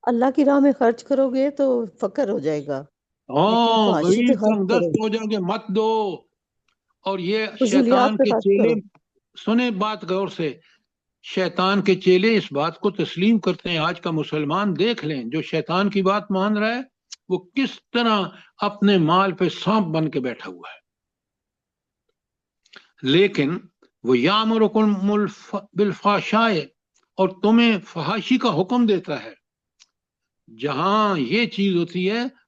اللہ کی راہ میں خرچ کرو گے تو فقر ہو جائے گا، لیکن ہاں، فحاشی غریب پہ خرچ تنگ کرو، دست ہو جاؤ گے، مت دو۔ اور یہ فضولیات شیطان پہ کے خرچ چیلے، کرو۔ سنیں بات غور سے، شیطان کے چیلے اس بات کو تسلیم کرتے ہیں۔ آج کا مسلمان دیکھ لیں، جو شیطان کی بات مان رہا ہے وہ کس طرح اپنے مال پہ سانپ بن کے بیٹھا ہوا ہے۔ لیکن وہ یامرکم بالفحشاء، اور تمہیں فحاشی کا حکم دیتا ہے۔ جہاں یہ چیز ہوتی ہے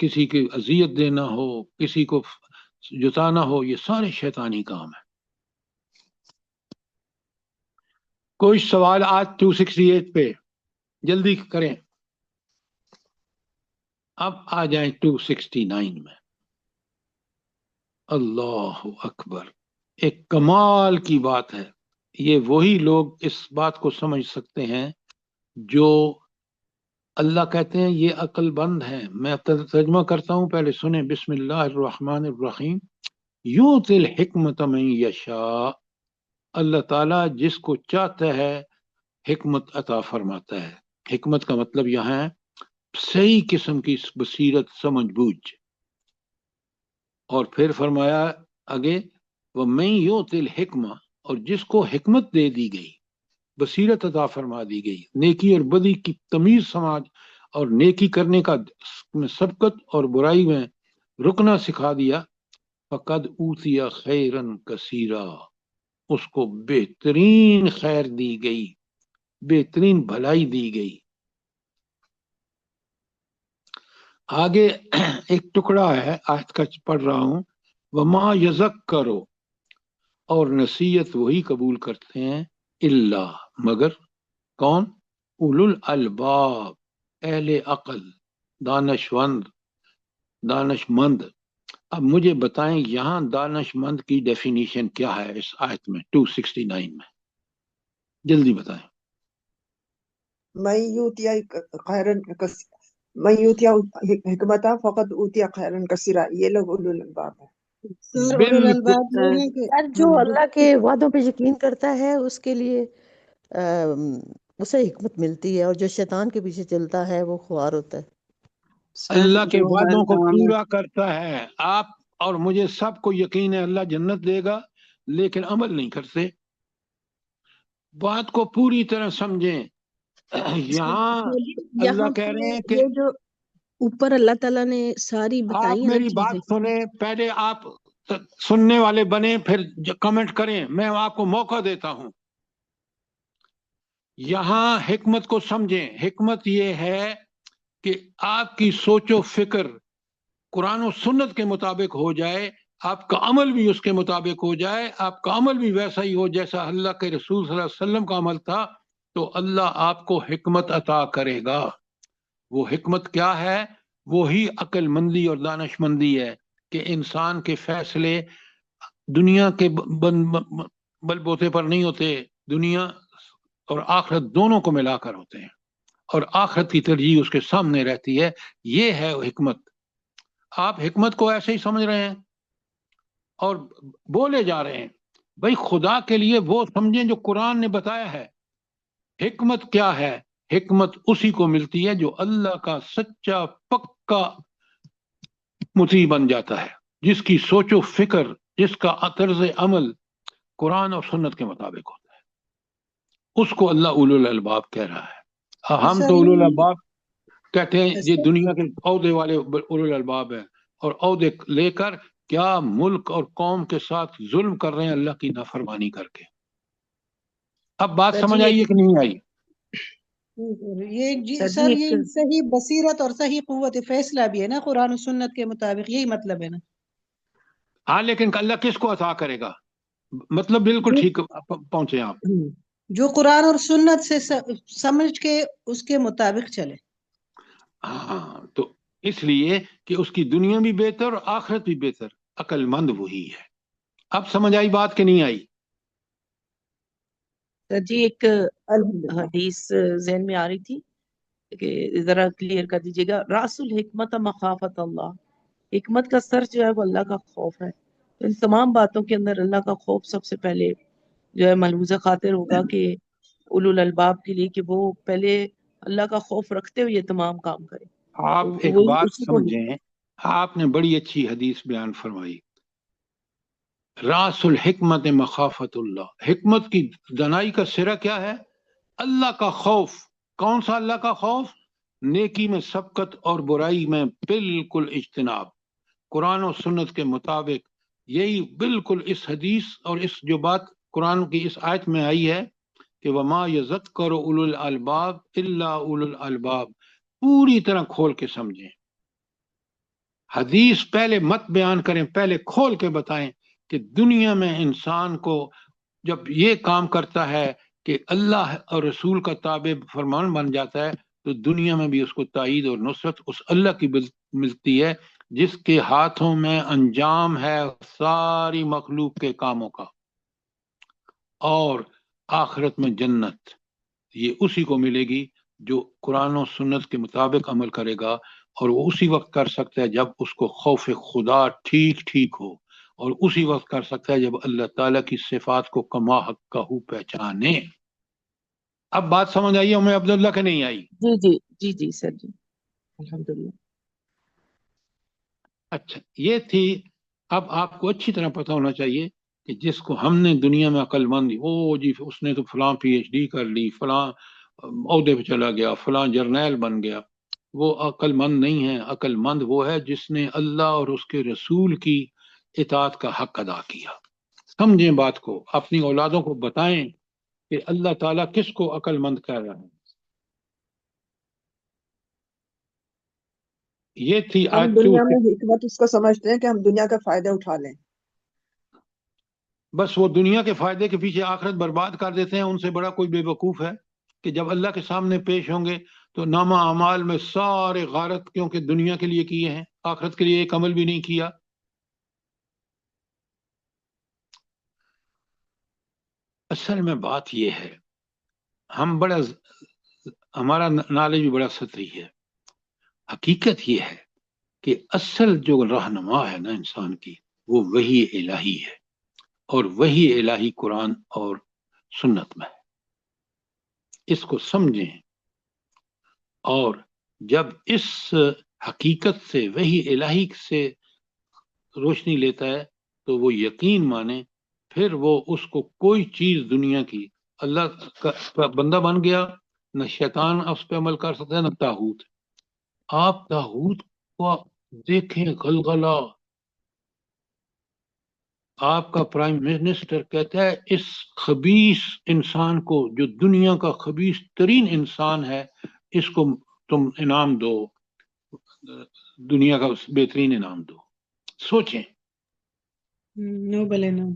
کسی کی اذیت دینا ہو، کسی کو جتانا ہو، یہ سارے شیطانی کام ہیں۔ کوئی سوال آج 268 پہ؟ جلدی کریں، اب آ جائیں 269 میں۔ اللہ اکبر، ایک کمال کی بات ہے۔ یہ وہی لوگ اس بات کو سمجھ سکتے ہیں جو اللہ کہتے ہیں یہ عقل بند ہیں۔ میں ترجمہ کرتا ہوں، پہلے سنیں۔ بسم اللہ الرحمن الرحیم۔ یؤتی الحکمت من یشاء، اللہ تعالیٰ جس کو چاہتا ہے حکمت عطا فرماتا ہے۔ حکمت کا مطلب یہاں ہے صحیح قسم کی بصیرت، سمجھ بوجھ۔ اور پھر فرمایا آگے وَمَن یؤتی الحکمہ، اور جس کو حکمت دے دی گئی، بصیرت عطا فرما دی گئی، نیکی اور بدی کی تمیز سماج اور نیکی کرنے کا سبقت اور برائی میں رکنا سکھا دیا، فقد اوتی خیرا کثیرا، اس کو بہترین خیر دی گئی، بہترین بھلائی دی گئی۔ آگے ایک ٹکڑا ہے آیت کا پڑھ رہا ہوں، وما یذکروا، اور نصیحت وہی قبول کرتے ہیں، اللہ مگر کون؟ اولو الالباب، اہل عقل، دانش مند۔ اب مجھے بتائیں یہاں دانش مند کی ڈیفینیشن کیا ہے اس آیت میں 269 میں، جلدی بتائیں۔ من یؤتیا خیرن من یؤتیا حکمتا فقد اوتیا خیرن کثیرا، یہ لوگ اولو الالباب ہیں۔ سر اولو الالباب یہ ہے کہ سر جو اللہ کے وعدوں پہ یقین کرتا ہے اس کے لیے اسے حکمت ملتی ہے، اور جو شیطان کے پیچھے چلتا ہے وہ خوار ہوتا ہے۔ اللہ کے وعدوں کو پورا کرتا ہے۔ آپ اور مجھے سب کو یقین ہے اللہ جنت دے گا، لیکن عمل نہیں کرتے۔ بات کو پوری طرح سمجھیں۔ یہاں اللہ کہہ رہے ہیں کہ جو اوپر اللہ تعالیٰ نے ساری آپ بتائی ہیں نا میری بات سنیں، پہلے آپ سننے والے بنے، پھر کمنٹ کریں، میں آپ کو موقع دیتا ہوں۔ یہاں حکمت کو سمجھیں۔ حکمت یہ ہے کہ آپ کی سوچ و فکر قرآن و سنت کے مطابق ہو جائے، آپ کا عمل بھی اس کے مطابق ہو جائے، آپ کا عمل بھی ویسا ہی ہو جیسا اللہ کے رسول صلی اللہ علیہ وسلم کا عمل تھا، تو اللہ آپ کو حکمت عطا کرے گا۔ وہ حکمت کیا ہے؟ وہی عقل مندی اور دانش مندی ہے کہ انسان کے فیصلے دنیا کے بل بوتے پر نہیں ہوتے، دنیا اور آخرت دونوں کو ملا کر ہوتے ہیں، اور آخرت کی ترجیح اس کے سامنے رہتی ہے۔ یہ ہے حکمت۔ آپ حکمت کو ایسے ہی سمجھ رہے ہیں اور بولے جا رہے ہیں۔ بھائی خدا کے لیے وہ سمجھیں جو قرآن نے بتایا ہے۔ حکمت کیا ہے؟ حکمت اسی کو ملتی ہے جو اللہ کا سچا پکا مطیع بن جاتا ہے، جس کی سوچ و فکر، جس کا طرز عمل قرآن اور سنت کے مطابق ہوتا ہے، اس کو اللہ اولو الالباب کہہ رہا ہے۔ ہم تو اولو الالباب کہتے ہیں یہ دنیا کے عہدے والے اولو الالباب ہیں، اور عہدے لے کر کیا ملک اور قوم کے ساتھ ظلم کر رہے ہیں اللہ کی نافرمانی کر کے۔ اب بات سمجھ آئی ہے کہ نہیں آئی؟ یہ سر یہ صحیح بصیرت اور صحیح قوت فیصلہ بھی ہے نا قرآن و سنت کے مطابق، یہی مطلب ہے نا۔ ہاں لیکن اللہ کس کو عطا کرے گا؟ مطلب بالکل ٹھیک پہنچے آپ۔ جو قرآن اور سنت سے سمجھ کے اس کے مطابق چلے۔ ہاں، تو اس لیے کہ اس کی دنیا بھی بہتر اور آخرت بھی بہتر، عقل مند وہی ہے۔ اب سمجھ آئی بات کہ نہیں آئی؟ سر جی ایک حدیث ذہن میں آ رہی تھی کہ ذرا کلیئر کر دیجیے گا۔ راس الحکمت مخافت اللہ، حکمت کا سر جو ہے وہ اللہ کا خوف ہے۔ ان تمام باتوں کے اندر اللہ کا خوف سب سے پہلے جو ہے ملحوظہ خاطر ہوگا کہ اولو الالباب کے لیے، کہ وہ پہلے اللہ کا خوف رکھتے ہوئے یہ تمام کام کرے۔ آپ ایک بات سمجھیں، آپ نے بڑی اچھی حدیث بیان فرمائی، راس الحکمت مخافت اللہ۔ حکمت کی دانائی کا سرا کیا ہے؟ اللہ کا خوف۔ کون سا اللہ کا خوف؟ نیکی میں سبقت اور برائی میں بالکل اجتناب، قرآن و سنت کے مطابق۔ یہی بالکل اس حدیث اور اس جو بات قرآن کی اس آیت میں آئی ہے کہ وما یذکر اولو الالباب الا اولو الالباب، پوری طرح کھول کے سمجھیں۔ حدیث پہلے مت بیان کریں، پہلے کھول کے بتائیں کہ دنیا میں انسان کو جب یہ کام کرتا ہے کہ اللہ اور رسول کا تابع فرمان بن جاتا ہے تو دنیا میں بھی اس کو تائید اور نصرت اس اللہ کی ملتی ہے جس کے ہاتھوں میں انجام ہے ساری مخلوق کے کاموں کا، اور آخرت میں جنت یہ اسی کو ملے گی جو قرآن و سنت کے مطابق عمل کرے گا، اور وہ اسی وقت کر سکتا ہے جب اس کو خوف خدا ٹھیک ہو، اور اسی وقت کر سکتا ہے جب اللہ تعالیٰ کی صفات کو کما حقہ پہچانے۔ اب بات سمجھ آئی ہمیں عبداللہ کہ نہیں آئی؟ جی جی جی جی سر جی الحمدللہ۔ اچھا یہ تھی۔ اب آپ کو اچھی طرح پتہ ہونا چاہیے کہ جس کو ہم نے دنیا میں عقل مند، او جی اس نے تو فلاں پی ایچ ڈی کر لی، فلاں عہدے پہ چلا گیا، فلاں جرنیل بن گیا، وہ عقل مند نہیں ہے۔ عقل مند وہ ہے جس نے اللہ اور اس کے رسول کی اطاعت کا حق ادا کیا۔ سمجھیں بات کو، اپنی اولادوں کو بتائیں کہ اللہ تعالیٰ کس کو عقل مند کہہ رہا ہے۔ یہ تھی ہم آیت دنیا میں حکمت اس کو سمجھتے ہیں کہ ہم دنیا کا فائدہ اٹھا لیں، بس وہ دنیا کے فائدے کے پیچھے آخرت برباد کر دیتے ہیں۔ ان سے بڑا کوئی بے وقوف ہے کہ جب اللہ کے سامنے پیش ہوں گے تو نامہ اعمال میں سارے غارت کیونکہ دنیا کے لیے کیے ہیں، آخرت کے لیے ایک عمل بھی نہیں کیا۔ اصل میں بات یہ ہے، ہمارا نالج بھی بڑا سطحی ہے۔ حقیقت یہ ہے کہ اصل جو رہنما ہے نا انسان کی، وہ وحی الہی ہے، اور وحی الہی قرآن اور سنت میں ہے۔ اس کو سمجھیں، اور جب اس حقیقت سے وحی الہی سے روشنی لیتا ہے تو وہ یقین مانے، پھر وہ اس کو کوئی چیز دنیا کی، اللہ کا بندہ بن گیا، نہ شیطان اس پہ عمل کر سکتا ہے نہ طاغوت۔ آپ طاغوت کو دیکھیں غلغلہ، آپ کا پرائم منسٹر کہتا ہے اس خبیث انسان کو، جو دنیا کا خبیث ترین انسان ہے، اس کو تم انعام دو، دنیا کا بہترین انعام دو۔ سوچیں، نوبل انعام۔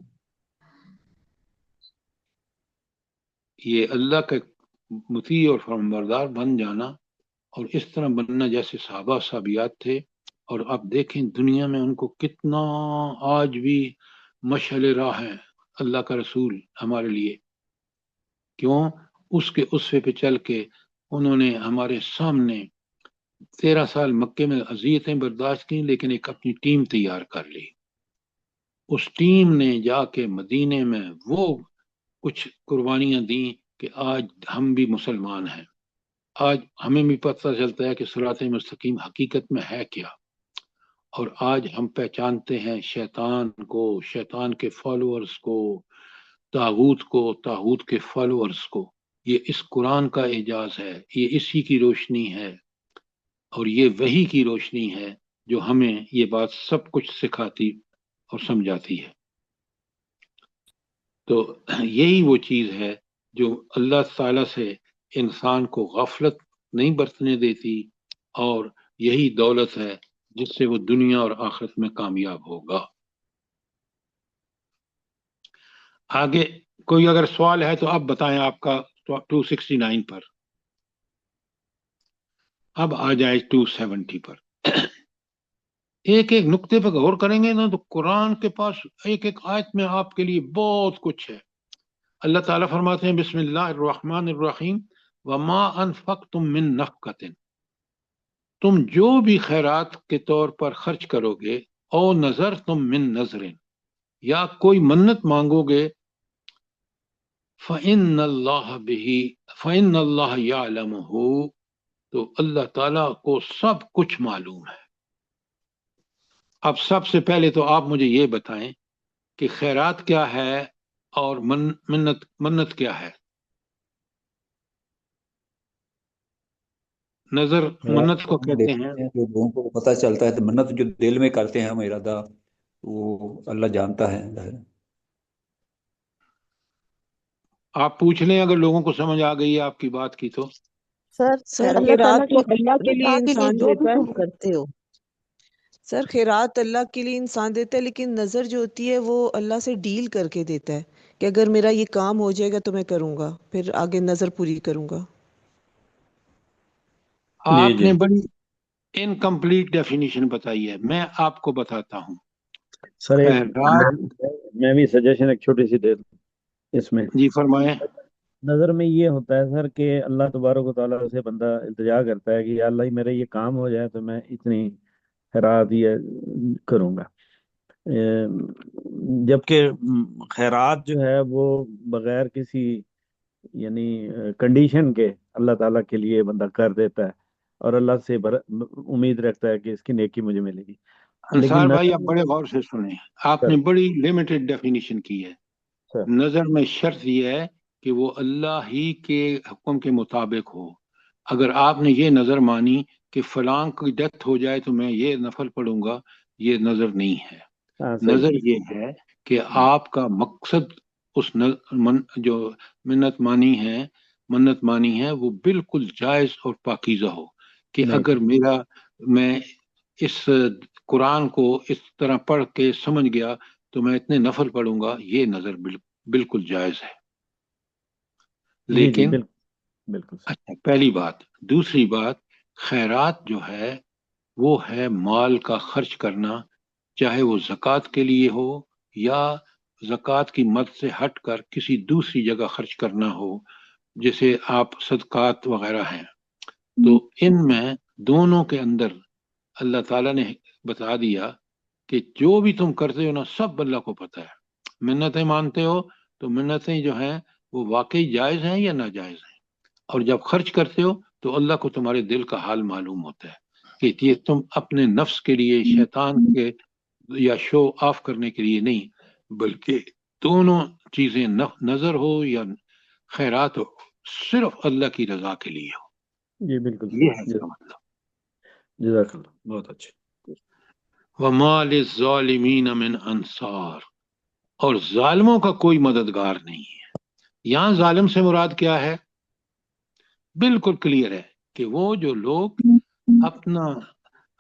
یہ اللہ کا مطیع اور فرمانبردار بن جانا، اور اس طرح بننا جیسے صحابہ صحابیات تھے۔ اور آپ دیکھیں دنیا میں ان کو کتنا آج بھی مشعل راہ ہے اللہ کا رسول ہمارے لیے، کیوں؟ اس کے اسوے پہ چل کے انہوں نے ہمارے سامنے 13 سال مکے میں اذیتیں برداشت کی، لیکن ایک اپنی ٹیم تیار کر لی۔ اس ٹیم نے جا کے مدینے میں وہ کچھ قربانیاں دیں کہ آج ہم بھی مسلمان ہیں۔ آج ہمیں بھی پتہ چلتا ہے کہ صراط مستقیم حقیقت میں ہے کیا، اور آج ہم پہچانتے ہیں شیطان کو، شیطان کے فالوورز کو، طاغوت کو، طاغوت کے فالوورز کو۔ یہ اس قرآن کا اعجاز ہے، یہ اسی کی روشنی ہے، اور یہ وحی کی روشنی ہے جو ہمیں یہ بات سب کچھ سکھاتی اور سمجھاتی ہے۔ تو یہی وہ چیز ہے جو اللہ تعالیٰ سے انسان کو غفلت نہیں برتنے دیتی، اور یہی دولت ہے جس سے وہ دنیا اور آخرت میں کامیاب ہوگا۔ آگے کوئی اگر سوال ہے تو اب بتائیں، آپ کا 269 پر۔ اب آ جائے 270 پر۔ ایک ایک نقطے پر غور کریں گے نا تو قرآن کے پاس ایک ایک آیت میں آپ کے لیے بہت کچھ ہے۔ اللہ تعالیٰ فرماتے ہیں بسم اللہ الرحمن الرحیم وما انفقتم من نفقۃ، تم جو بھی خیرات کے طور پر خرچ کرو گے، او نظر تم من نظر، یا کوئی منت مانگو گے، فإن اللہ یعلمہ، تو اللہ تعالیٰ کو سب کچھ معلوم ہے۔ اب سب سے پہلے تو آپ مجھے یہ بتائیں کہ خیرات کیا ہے اور منت کیا ہے؟ نظر منت کو کہتے ہیں۔ جو لوگوں کو پتہ چلتا ہے تو منت جو دل میں کرتے ہیں ہم ارادہ، وہ اللہ جانتا ہے۔ آپ پوچھ لیں اگر لوگوں کو سمجھ آ گئی ہے آپ کی بات کی تو۔ سر سر اللہ تعالیٰ خیرات تو اللہ کے لیے کے لیے انسان جو بھی دیتا تم ہے، کرتے ہو، سر خیرات اللہ کے لیے انسان دیتا ہے، لیکن نظر جو ہوتی ہے وہ اللہ سے ڈیل کر کے دیتا ہے کہ اگر میرا یہ کام ہو جائے گا تو میں کروں گا، پھر آگے نظر پوری کروں گا۔ جی آپ جی نے بڑی انکمپلیٹ ڈیفینیشن بتائی ہے، میں آپ کو بتاتا ہوں۔ سر، ایک خیرات، میں بھی سجیشن ایک چھوٹی سی دے دوں اس میں۔ جی فرمائیں۔ نظر میں یہ ہوتا ہے سر کہ اللہ تبارک و تعالیٰ سے بندہ التجا کرتا ہے کہ یا اللہ میرا یہ کام ہو جائے تو میں اتنی خیرات یہ کروں گا، جبکہ خیرات جو ہے وہ بغیر کسی یعنی کنڈیشن کے اللہ تعالیٰ کے لیے بندہ کر دیتا ہے اور اللہ سے امید رکھتا ہے کہ اس کی نیکی مجھے ملے گی۔ انصار لیکن بھائی آپ بڑے غور سے سنیں، آپ نے بڑی لمیٹڈ ڈیفینیشن کی ہے۔ نظر میں شرط یہ ہے کہ وہ اللہ ہی کے حکم کے مطابق ہو۔ اگر آپ نے یہ نظر مانی کہ فلاں کی ڈیتھ ہو جائے تو میں یہ نفل پڑھوں گا، یہ نظر نہیں ہے۔ نظر یہ ہے کہ آپ کا مقصد اس جو منت مانی ہے وہ بالکل جائز اور پاکیزہ ہو، کہ اگر میں اس قرآن کو اس طرح پڑھ کے سمجھ گیا تو میں اتنے نفل پڑھوں گا، یہ نظر بالکل جائز ہے۔ لیکن بالکل اچھا، پہلی بات۔ دوسری بات، خیرات جو ہے وہ ہے مال کا خرچ کرنا، چاہے وہ زکوٰۃ کے لیے ہو یا زکوٰۃ کی مد سے ہٹ کر کسی دوسری جگہ خرچ کرنا ہو، جیسے آپ صدقات وغیرہ ہیں۔ تو ان میں دونوں کے اندر اللہ تعالیٰ نے بتا دیا کہ جو بھی تم کرتے ہو نا، سب اللہ کو پتہ ہے۔ منتیں مانتے ہو تو منتیں جو ہیں وہ واقعی جائز ہیں یا ناجائز ہیں، اور جب خرچ کرتے ہو تو اللہ کو تمہارے دل کا حال معلوم ہوتا ہے کہ یہ تم اپنے نفس کے لیے، شیطان کے یا شو آف کرنے کے لیے نہیں، بلکہ دونوں چیزیں نظر ہو یا خیرات ہو صرف اللہ کی رضا کے لیے ہو۔ جی بالکل، یہ ہے اس کا مطلب۔ جزاک اللہ، بہت اچھا۔ وَمَا لِلظَّالِمِينَ مِنْ انصار، اور ظالموں کا کوئی مددگار نہیں ہے۔ یہاں ظالم سے مراد کیا ہے؟ بالکل کلیئر ہے کہ وہ جو لوگ اپنا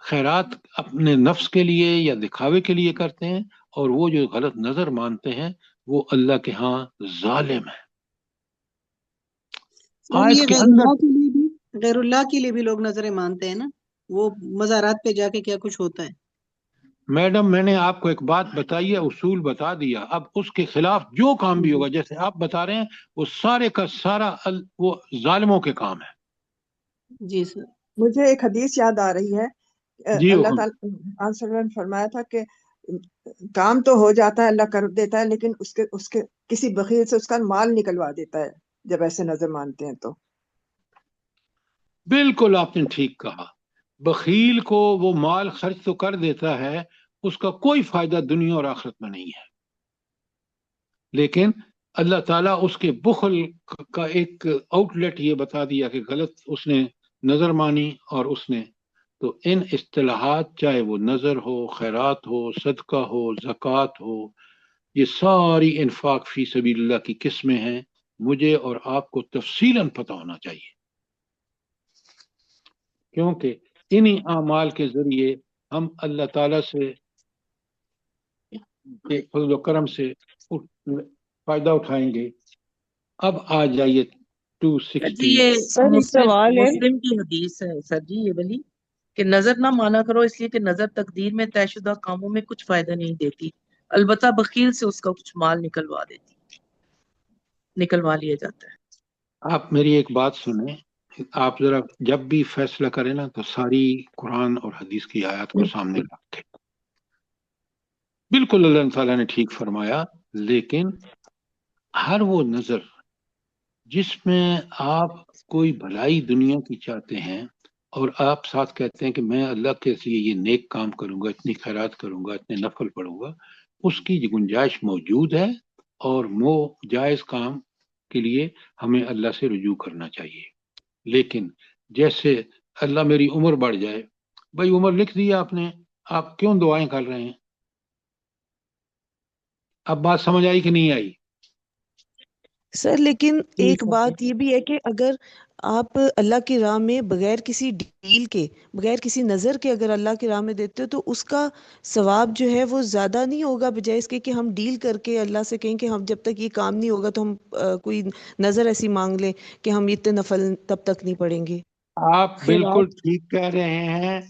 خیرات اپنے نفس کے لیے یا دکھاوے کے لیے کرتے ہیں، اور وہ جو غلط نظر مانتے ہیں، وہ اللہ کے ہاں ظالم ہے۔ یہ غیر اللہ کے لیے بھی لوگ نظریں مانتے ہیں نا، وہ مزارات پہ جا کے کیا کچھ ہوتا ہے۔ میڈم میں نے آپ کو ایک بات بتائی ہے، اصول بتا دیا، اب اس کے خلاف جو کام بھی ہوگا جیسے آپ بتا رہے ہیں وہ سارے کا سارا وہ ظالموں کے کام ہے۔ جی سر، مجھے ایک حدیث یاد آ رہی ہے، جی اللہ تعالیٰ نے فرمایا تھا کہ کام تو ہو جاتا ہے، اللہ کر دیتا ہے، لیکن اس کے کسی بخیل سے اس کا مال نکلوا دیتا ہے جب ایسے نظر مانتے ہیں تو۔ بالکل آپ نے ٹھیک کہا، بخیل کو وہ مال خرچ تو کر دیتا ہے، اس کا کوئی فائدہ دنیا اور آخرت میں نہیں ہے، لیکن اللہ تعالیٰ اس کے بخل کا ایک آؤٹ لیٹ یہ بتا دیا کہ غلط اس نے نظر مانی، اور اس نے تو ان اصطلاحات چاہے وہ نظر ہو، خیرات ہو، صدقہ ہو، زکوٰۃ ہو، یہ ساری انفاق فی سبیل اللہ کی قسمیں ہیں۔ مجھے اور آپ کو تفصیلاً پتہ ہونا چاہیے، کیونکہ انہی اعمال کے ذریعے ہم اللہ تعالیٰ سے فضل و کرم سے فائدہ اٹھائیں گے۔ اب آ جائیے 260۔ یہ سر ایک سوال ہے، مسلم کی حدیث ہے سر جی، یہ والی کہ نظر نہ مانا کرو، اس لیے کہ نظر تقدیر میں طے شدہ کاموں میں کچھ فائدہ نہیں دیتی، البتہ بخیل سے اس کا کچھ مال نکلوا لیا جاتا ہے۔ آپ میری ایک بات سنیں، آپ ذرا جب بھی فیصلہ کریں نا تو ساری قرآن اور حدیث کی آیات کو سامنے رکھیں۔ بالکل اللہ تعالیٰ نے ٹھیک فرمایا، لیکن ہر وہ نظر جس میں آپ کوئی بھلائی دنیا کی چاہتے ہیں اور آپ ساتھ کہتے ہیں کہ میں اللہ کے لیے یہ نیک کام کروں گا، اتنی خیرات کروں گا، اتنے نفل پڑھوں گا، اس کی گنجائش موجود ہے، اور وہ جائز کام کے لیے ہمیں اللہ سے رجوع کرنا چاہیے۔ لیکن جیسے اللہ میری عمر بڑھ جائے، بھائی عمر لکھ دی آپ نے، آپ کیوں دعائیں کر رہے ہیں؟ اب بات سمجھ آئی کہ نہیں آئی؟ سر لیکن جی ایک سر بات یہ بھی ہے کہ اگر آپ اللہ کی راہ میں بغیر کسی ڈیل کے، بغیر کسی نظر کے اگر اللہ کی راہ میں دیتے ہو تو اس کا ثواب جو ہے وہ زیادہ نہیں ہوگا بجائے اس کے کہ ہم ڈیل کر کے اللہ سے کہیں کہ ہم جب تک یہ کام نہیں ہوگا تو ہم کوئی نظر ایسی مانگ لیں کہ ہم اتنے نفل تب تک نہیں پڑھیں گے۔ آپ بالکل ٹھیک کہہ رہے ہیں،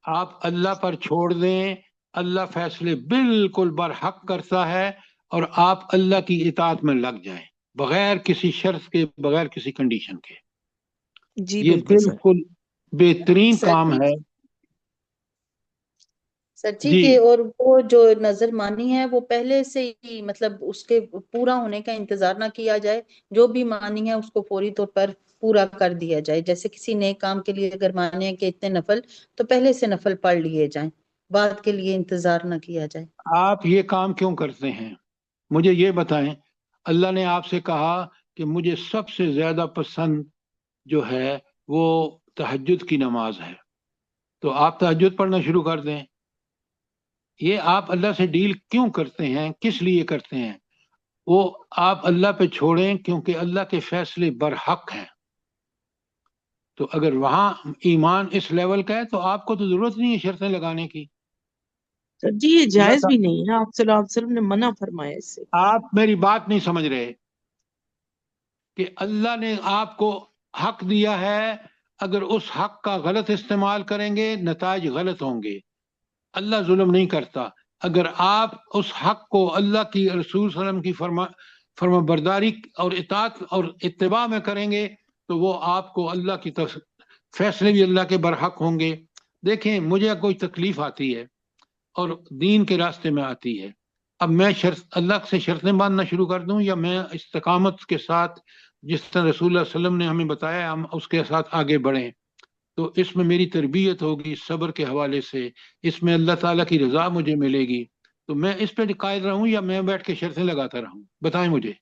آپ اللہ پر چھوڑ دیں، اللہ فیصلے بالکل برحق کرتا ہے، اور آپ اللہ کی اطاعت میں لگ جائیں بغیر کسی شرط کے، بغیر کسی کنڈیشن کے۔ جی یہ بالکل سر۔ بالکل بہترین سر کام جی ہے۔ سر جی جی کہ اور وہ جو نظر مانی ہے وہ پہلے سے ہی مطلب اس کے پورا ہونے کا انتظار نہ کیا جائے، جو بھی مانی ہے اس کو فوری طور پر پورا کر دیا جائے۔ جیسے کسی نیک کام کے لیے اگر مانے ہیں کہ اتنے نفل، تو پہلے سے نفل پڑھ لیے جائیں، بعد کے لیے انتظار نہ کیا جائے۔ آپ یہ کام کیوں کرتے ہیں؟ مجھے یہ بتائیں۔ اللہ نے آپ سے کہا کہ مجھے سب سے زیادہ پسند جو ہے وہ تہجد کی نماز ہے، تو آپ تہجد پڑھنا شروع کر دیں۔ یہ آپ اللہ سے ڈیل کیوں کرتے ہیں؟ کس لیے کرتے ہیں؟ وہ آپ اللہ پہ چھوڑیں کیونکہ اللہ کے فیصلے برحق ہیں۔ تو اگر وہاں ایمان اس لیول کا ہے تو آپ کو تو ضرورت نہیں ہے شرطیں لگانے کی۔ سر جی یہ اللہ جائز بھی نہیں ہے، آپ صلی اللہ علیہ وسلم نے منع فرمایا اس سے۔ آپ میری بات نہیں سمجھ رہے کہ اللہ نے آپ کو حق دیا ہے، اگر اس حق کا غلط استعمال کریں گے نتائج غلط ہوں گے۔ اللہ ظلم نہیں کرتا۔ اگر آپ اس حق کو اللہ کی رسول صلی اللہ علیہ وسلم کی فرما برداری اور اطاعت اور اتباع میں کریں گے تو وہ آپ کو اللہ کی فیصلے بھی اللہ کے برحق ہوں گے۔ دیکھیں مجھے کوئی تکلیف آتی ہے اور دین کے راستے میں آتی ہے، اب میں اللہ سے شرطیں باندھنا شروع کر دوں، یا میں استقامت کے ساتھ جس طرح رسول اللہ صلی اللہ علیہ وسلم نے ہمیں بتایا ہم اس کے ساتھ آگے بڑھیں، تو اس میں میری تربیت ہوگی صبر کے حوالے سے، اس میں اللہ تعالیٰ کی رضا مجھے ملے گی، تو میں اس پہ قائل رہوں یا میں بیٹھ کے شرطیں لگاتا رہوں؟ بتائیں مجھے۔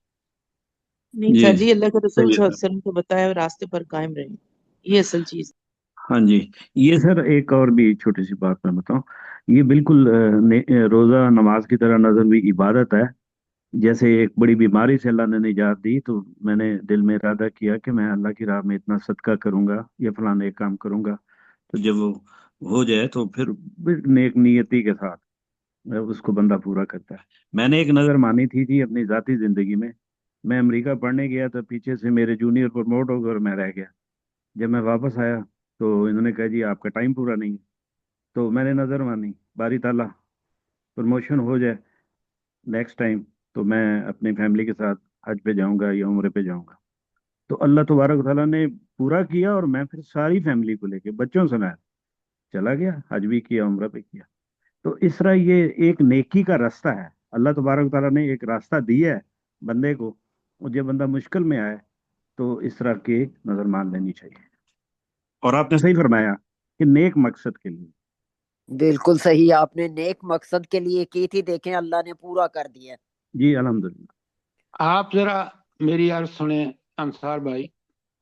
نہیں جی سر جی، اللہ کے رسول صحیح صلی اللہ ہے علیہ وسلم کو بتایا راستے پر قائم رہیں، یہ اصل چیز۔ ہاں جی، یہ سر ایک اور بھی چھوٹی سی بات میں بتاؤں، یہ بالکل روزہ نماز کی طرح نظر بھی عبادت ہے۔ جیسے ایک بڑی بیماری سے اللہ نے نجات دی تو میں نے دل میں ارادہ کیا کہ میں اللہ کی راہ میں اتنا صدقہ کروں گا یا فلاں ایک کام کروں گا، تو جب وہ ہو جائے تو پھر نیک نیتی کے ساتھ اس کو بندہ پورا کرتا ہے۔ میں نے ایک نظر مانی تھی جی اپنی ذاتی زندگی میں امریکہ پڑھنے گیا تو پیچھے سے میرے جونیئر پروموٹ ہو گئے اور میں رہ گیا۔ جب میں واپس آیا تو انہوں نے کہا جی آپ کا ٹائم پورا نہیں ہے، تو میں نے نظر مانی باری تعالیٰ پروموشن ہو جائے نیکسٹ ٹائم تو میں اپنی فیملی کے ساتھ حج پہ جاؤں گا یا عمرے پہ جاؤں گا، تو اللہ تبارک و تعالیٰ نے پورا کیا، اور میں پھر ساری فیملی کو لے کے بچوں سے میں چلا گیا، حج بھی کیا عمرہ پہ کیا۔ تو اس طرح یہ ایک نیکی کا راستہ ہے، اللہ تبارک و تعالیٰ نے ایک راستہ دیا ہے بندے کو، اور جب بندہ مشکل میں آئے تو اس طرح کی نظر مان لینی چاہیے۔ اور آپ نے صحیح فرمایا کہ نیک مقصد کے لیے۔ بالکل صحیح، آپ نے نیک مقصد کے لیے کی تھی، دیکھیں اللہ نے پورا کر دیا۔ جی الحمدللہ۔ آپ ذرا میری عرض سنیں انصار بھائی،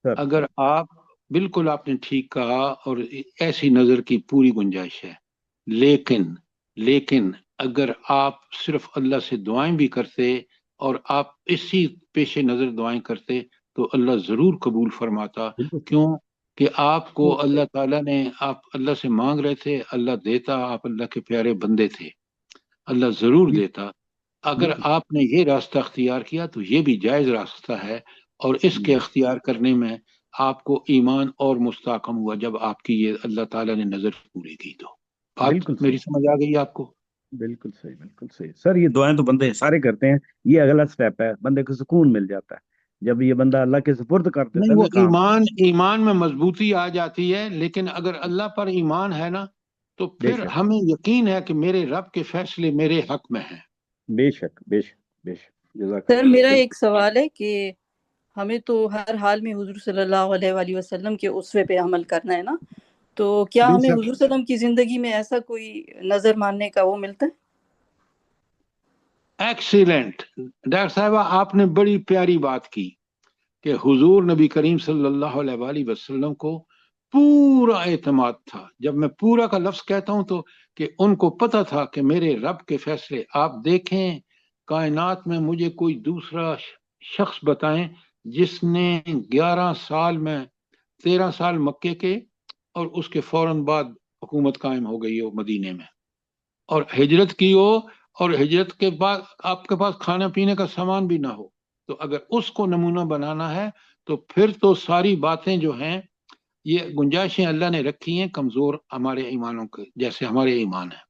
سر اگر آپ بالکل آپ نے ٹھیک کہا اور ایسی نظر کی پوری گنجائش ہے، لیکن اگر آپ صرف اللہ سے دعائیں بھی کرتے اور آپ اسی پیش نظر دعائیں کرتے تو اللہ ضرور قبول فرماتا۔ کیوں کہ آپ کو اللہ تعالیٰ نے، آپ اللہ سے مانگ رہے تھے، اللہ دیتا، آپ اللہ کے پیارے بندے تھے، اللہ ضرور دیتا۔ اگر آپ نے یہ راستہ اختیار کیا تو یہ بھی جائز راستہ ہے، اور اس کے اختیار کرنے میں آپ کو ایمان اور مستحکم ہوا جب آپ کی یہ اللہ تعالیٰ نے نظر پوری کی۔ تو بات میری سمجھ آ گئی آپ کو؟ بالکل صحیح، بالکل صحیح سر۔ یہ دعائیں تو بندے سارے کرتے ہیں، یہ اگلا سٹیپ ہے، بندے کو سکون مل جاتا ہے جب یہ بندہ اللہ کے سپرد کر دیتا نہیں، ہے وہ نا کام۔ ایمان میں مضبوطی آ جاتی ہے، لیکن اگر اللہ پر ایمان ہے نا تو بے پھر شک ہمیں یقین ہے کہ میرے رب کے فیصلے میرے حق میں ہیں۔ بے شک بے شک بے شک، جزاک سر اللہ۔ میرا ایک سوال ہے کہ ہمیں تو ہر حال میں حضور صلی اللہ علیہ وآلہ وسلم کے اسوے پہ عمل کرنا ہے نا، تو کیا بے ہمیں شک، حضور صلی اللہ علیہ وسلم کی زندگی میں ایسا کوئی نظر ماننے کا وہ ملتا ہے؟ ایکسیلنٹ ڈاکٹر صاحبہ، آپ نے بڑی پیاری بات کی کہ حضور نبی کریم صلی اللہ علیہ وآلہ وسلم کو پورا اعتماد تھا۔ جب میں پورا کا لفظ کہتا ہوں تو کہ ان کو پتہ تھا کہ میرے رب کے فیصلے، آپ دیکھیں کائنات میں مجھے کوئی دوسرا شخص بتائیں جس نے 11 سال میں 13 سال مکے کے اور اس کے فوراً بعد حکومت قائم ہو گئی ہو مدینے میں، اور ہجرت کی ہو، اور ہجرت کے بعد آپ کے پاس کھانا پینے کا سامان بھی نہ ہو، تو اگر اس کو نمونہ بنانا ہے تو پھر تو ساری باتیں جو ہیں یہ گنجائشیں اللہ نے رکھی ہیں کمزور ہمارے ایمانوں کے جیسے ہمارے ایمان ہیں،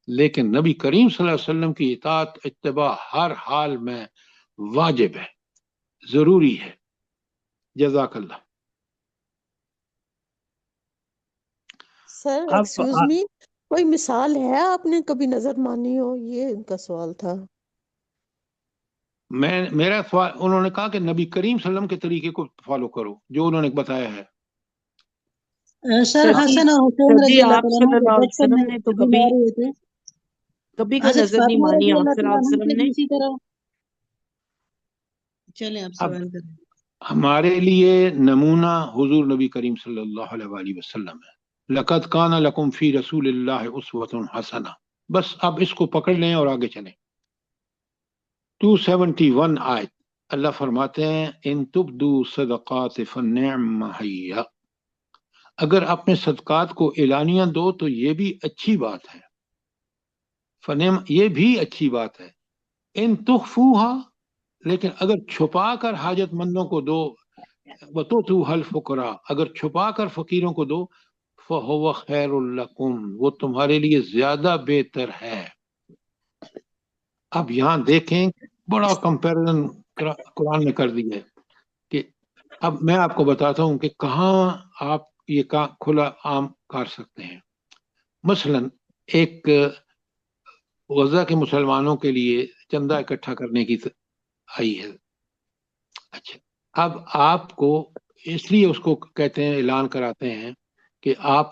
لیکن نبی کریم صلی اللہ علیہ وسلم کی اطاعت اتباع ہر حال میں واجب ہے، ضروری ہے۔ جزاک اللہ۔ سر اب ایکسکیوز می، کوئی مثال ہے آپ نے کبھی نظر مانی ہو؟ یہ ان کا سوال تھا۔ میرا سوال، انہوں نے کہا کہ نبی کریم صلی اللہ علیہ وسلم کے طریقے کو فالو کرو جو انہوں نے بتایا ہے۔ سر حسن اور حسین رضی کبھی اللہ آپ تعالیٰ صلی عنہ اللہ جب علیہ بچپن وسلم میں نے تو بیمار ہوئے تھے، کبھی کوئی حضرت نظر نہیں فاطمہ مانی رضی آپ اللہ صلی اللہ تعالیٰ علیہ عنہ وسلم کے نے؟ بھی اسی طرح۔ چلیں آپ اب سوال کریں۔ ہمارے لیے نمونہ حضور نبی کریم صلی اللہ علیہ وآلہ وسلم ہے۔ لقد کان لکم فی رسول اللہ اسوۃ حسنہ، بس اب اس کو پکڑ لیں اور آگے چلیں۔ 271 آیت، اللہ فرماتے ہیں ان تبدو صدقات فنعم ہی، اگر اپنے صدقات کو اعلانیہ دو تو یہ بھی اچھی بات ہے، فنعم یہ بھی اچھی بات ہے، ان تخفوها، لیکن اگر چھپا کر حاجت مندوں کو دو، وَتُؤْتُوهَا الْفُقَرَاءَ، اگر چھپا کر فقیروں کو دو، فَهُوَ خَيْرٌ لَكُمْ، وہ تمہارے لیے زیادہ بہتر ہے۔ اب یہاں دیکھیں بڑا کمپیرزن قرآن نے کر دیا ہے کہ اب میں آپ کو بتاتا ہوں کہ کہاں آپ یہ کھلا عام کر سکتے ہیں۔ مثلا ایک غزہ کے مسلمانوں کے لیے چندہ اکٹھا کرنے کی آئی ہے، اچھا اب آپ کو اس لیے اس کو کہتے ہیں اعلان کراتے ہیں کہ آپ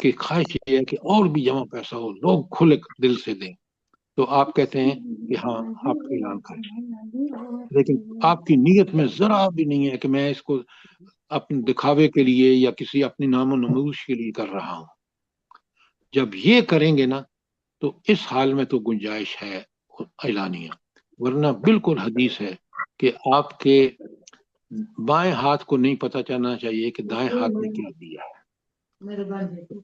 کی خواہش یہ ہے کہ اور بھی جمع پیسہ ہو، لوگ کھلے دل سے دیں، تو آپ کہتے ہیں کہ ہاں آپ اعلان کریں، لیکن آپ کی نیت میں ذرا بھی نہیں ہے کہ میں اس کو اپنے دکھاوے کے لیے یا کسی اپنی نام و نمائش کے لیے کر رہا ہوں۔ جب یہ کریں گے نا تو اس حال میں تو گنجائش ہے اعلانیہ، ورنہ بالکل حدیث ہے کہ آپ کے بائیں ہاتھ کو نہیں پتہ چلنا چاہیے کہ دائیں ہاتھ نے کیا دیا ہے،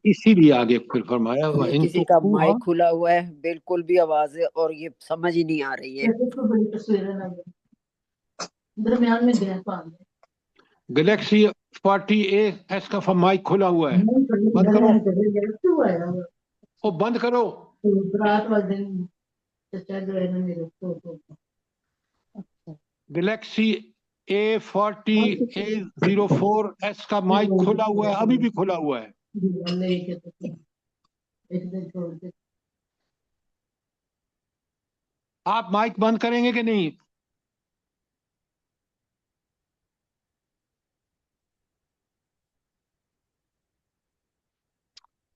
اسی لیے آگے پھر فرمایا یہ وَإِن کسی کا مائک تُخْفُوهَا، کھلا ہوا ہے، بالکل بھی آواز ہے اور یہ سمجھ ہی نہیں آ رہی ہے۔ گلیکسی 40A کا مائک کھلا ہوا ہے، بند کرو، وہ بند کرو۔ گلیکسی A40A04 کا مائک کھلا ہوا ہے، ابھی بھی کھلا ہوا ہے۔ آپ مائک بند کریں گے کہ نہیں؟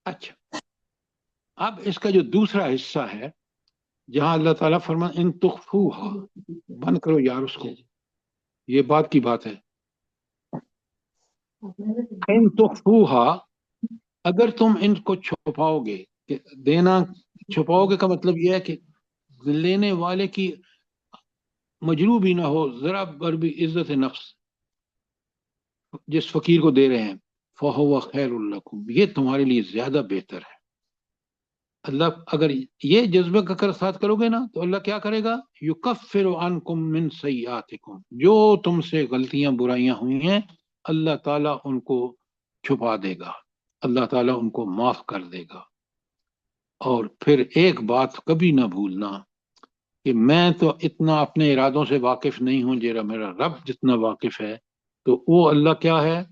اچھا اب اس کا جو دوسرا حصہ ہے جہاں اللہ تعالیٰ فرمایا ان تخفوہا، بند کرو یار اس کو، یہ بات کی بات ہے۔ ان تخفوہا، اگر تم ان کو چھپاؤ گے، کہ دینا چھپاؤ گے کا مطلب یہ ہے کہ لینے والے کی مجروح بھی نہ ہو، ذرا بر بھی عزت نفس جس فقیر کو دے رہے ہیں، فَهُوَ خَيْرٌ لَكُمْ، یہ تمہارے لیے زیادہ بہتر ہے۔ اللہ اگر یہ جذبہ کا ساتھ کرو گے نا تو اللہ کیا کرے گا؟ یکفر عنکم من سیئاتکم، جو تم سے غلطیاں برائیاں ہوئی ہیں اللہ تعالیٰ ان کو چھپا دے گا، اللہ تعالیٰ ان کو معاف کر دے گا۔ اور پھر ایک بات کبھی نہ بھولنا کہ میں تو اتنا اپنے ارادوں سے واقف نہیں ہوں، میرا رب جتنا واقف ہے، تو وہ اللہ کیا ہے؟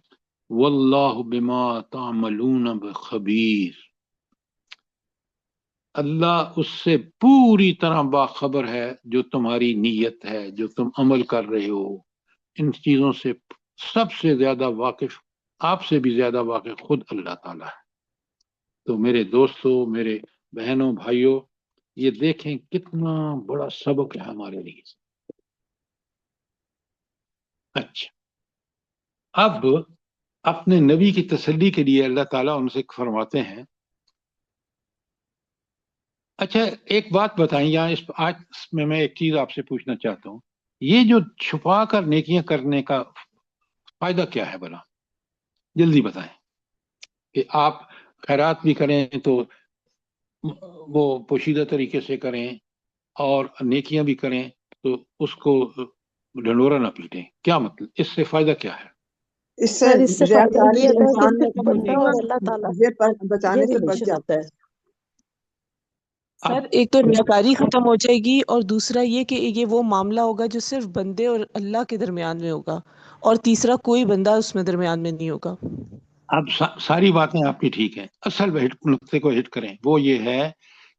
واللہ بما تعملون بخبیر، اللہ اس سے پوری طرح باخبر ہے جو تمہاری نیت ہے، جو تم عمل کر رہے ہو، ان چیزوں سے سب سے زیادہ واقف، آپ سے بھی زیادہ واقف خود اللہ تعالیٰ ہے۔ تو میرے دوستوں، میرے بہنوں، بھائیوں، یہ دیکھیں کتنا بڑا سبق ہے ہمارے لیے۔ اچھا اب اپنے نبی کی تسلی کے لیے اللہ تعالیٰ ان سے فرماتے ہیں، اچھا ایک بات بتائیں، یہاں آج میں ایک چیز آپ سے پوچھنا چاہتا ہوں یہ جو چھپا کر نیکیاں کرنے کا فائدہ کیا ہے بلا؟ جلدی بتائیں کہ آپ خیرات بھی کریں تو وہ پوشیدہ طریقے سے کریں اور نیکیاں بھی کریں تو اس کو ڈھنڈورا نہ پیٹیں، کیا مطلب اس سے فائدہ کیا ہے؟ اس سے سر اس سے فائدہ ریاکاری یہ ہوتا ہے کہ انسان میں صرف کم ہو بندہ جائے اور گا، اللہ تعالیٰ یہ بچانے یہ سے بچ ریلیشن جاتا ہوتا ہے۔ ہے۔ سر ایک تو ریاکاری ختم ہو جائے گی، اور دوسرا یہ کہ یہ وہ معاملہ ہوگا جو صرف بندے اور اللہ کے درمیان میں ہوگا، اور تیسرا کوئی بندہ اس میں درمیان میں نہیں ہوگا۔ اب ساری باتیں آپ کی ٹھیک ہیں، اصل نقطے کو ہٹ کریں، وہ یہ ہے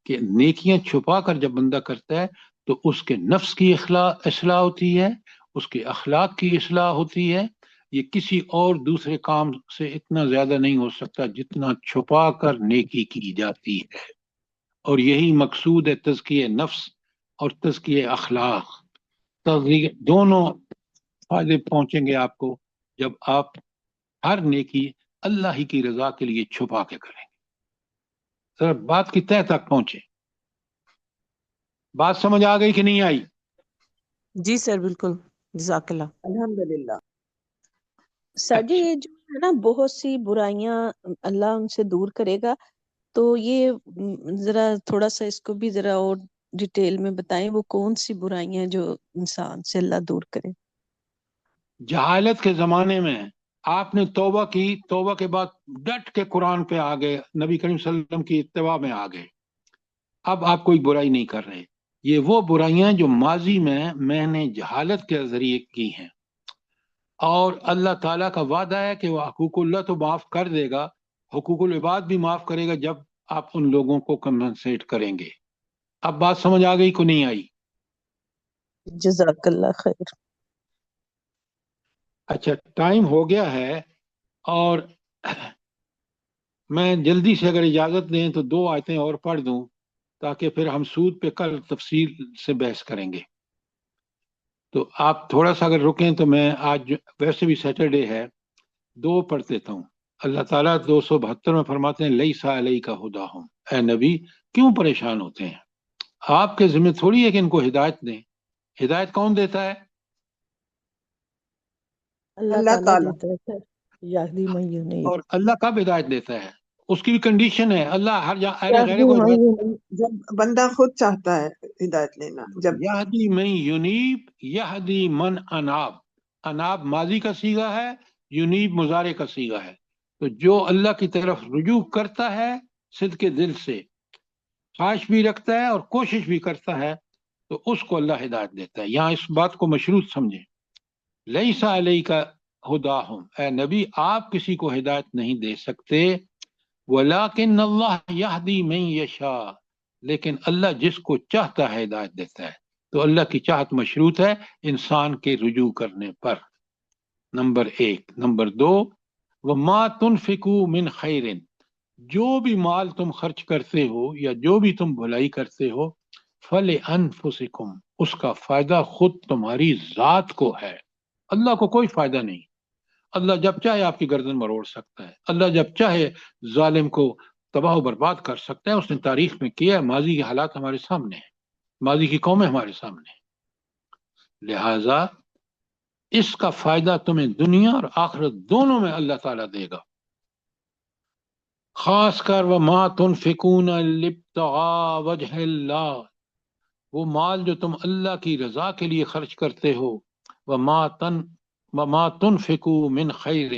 کہ نیکیاں چھپا کر جب بندہ کرتا ہے تو اس کے نفس کی اصلاح ہوتی ہے، اس کے اخلاق کی اصلاح ہوتی ہے۔ یہ کسی اور دوسرے کام سے اتنا زیادہ نہیں ہو سکتا جتنا چھپا کر نیکی کی جاتی ہے، اور یہی مقصود ہے تزکیہ نفس اور تزکیہ اخلاق۔ دونوں فائدے پہنچیں گے آپ کو جب آپ ہر نیکی اللہ ہی کی رضا کے لیے چھپا کے کریں گے۔ سر بات کی تہ تک پہنچے، بات سمجھ آ گئی کہ نہیں آئی؟ جی سر بالکل، جزاک اللہ۔ الحمدللہ۔ سر جی اچھا، یہ جو ہے نا بہت سی برائیاں اللہ ان سے دور کرے گا، تو یہ ذرا تھوڑا سا اس کو بھی ذرا اور ڈیٹیل میں بتائیں، وہ کون سی برائیاں جو انسان سے اللہ دور کرے؟ جہالت کے زمانے میں آپ نے توبہ کی، توبہ کے بعد ڈٹ کے قرآن پہ آ گئے، نبی کریم صلی اللہ علیہ وسلم کی اتباع میں آ گئے، اب آپ کوئی برائی نہیں کر رہے۔ یہ وہ برائیاں جو ماضی میں نے جہالت کے ذریعے کی ہیں، اور اللہ تعالیٰ کا وعدہ ہے کہ وہ حقوق اللہ تو معاف کر دے گا، حقوق العباد بھی معاف کرے گا جب آپ ان لوگوں کو کمپنسیٹ کریں گے۔ اب بات سمجھ آ گئی کو نہیں آئی؟ جزاک اللہ خیر۔ اچھا ٹائم ہو گیا ہے، اور میں جلدی سے اگر اجازت دیں تو 2 آیتیں اور پڑھ دوں تاکہ پھر ہم سود پہ کل تفصیل سے بحث کریں گے۔ تو آپ تھوڑا سا اگر رکیں تو میں آج ویسے بھی سیٹرڈے ہے 2 پڑھ دیتا ہوں۔ اللہ تعالیٰ 272 میں فرماتے ہیں لیسا علیک ھداھم، اے نبی کیوں پریشان ہوتے ہیں؟ آپ کے ذمہ تھوڑی ہے کہ ان کو ہدایت دیں، ہدایت کون دیتا ہے؟ اللہ اللہ تعالیٰ تعالیٰ۔ دیتا ہے سر، یہدی من ینیب، اور اللہ کب ہدایت دیتا ہے؟ اس کی بھی کنڈیشن ہے، اللہ ہر غیر یہدی کو من ہدایت ینیب۔ جب بندہ خود چاہتا ہے ہدایت لینا، جب یہدی من ینیب، یہدی من اناب، اناب ماضی کا صیغہ ہے، ینیب مضارع کا صیغہ ہے۔ تو جو اللہ کی طرف رجوع کرتا ہے صدق دل سے، خواہش بھی رکھتا ہے اور کوشش بھی کرتا ہے، تو اس کو اللہ ہدایت دیتا ہے۔ یہاں اس بات کو مشروط سمجھیں، لیسا علیک ھداھم، اے نبی آپ کسی کو ہدایت نہیں دے سکتے، ولیکن اللہ یہدی من یشاء، لیکن اللہ جس کو چاہتا ہے ہدایت دیتا ہے۔ تو اللہ کی چاہت مشروط ہے انسان کے رجوع کرنے پر، نمبر 1۔ نمبر 2، وما تنفقوا من خیر، جو بھی مال تم خرچ کرتے ہو یا جو بھی تم بھلائی کرتے ہو، فلانفسکم، اس کا فائدہ خود تمہاری ذات کو ہے، اللہ کو کوئی فائدہ نہیں۔ اللہ جب چاہے آپ کی گردن مروڑ سکتا ہے، اللہ جب چاہے ظالم کو تباہ و برباد کر سکتا ہے، اس نے تاریخ میں کیا ہے، ماضی کے حالات ہمارے سامنے ہیں، ماضی کی قومیں ہمارے سامنے ہیں۔ لہذا اس کا فائدہ تمہیں دنیا اور آخرت دونوں میں اللہ تعالیٰ دے گا۔ خاص کر وما تنفقون لابتغاء وجہ اللہ، وہ مال جو تم اللہ کی رضا کے لیے خرچ کرتے ہو، وما تنفقوا من خیر،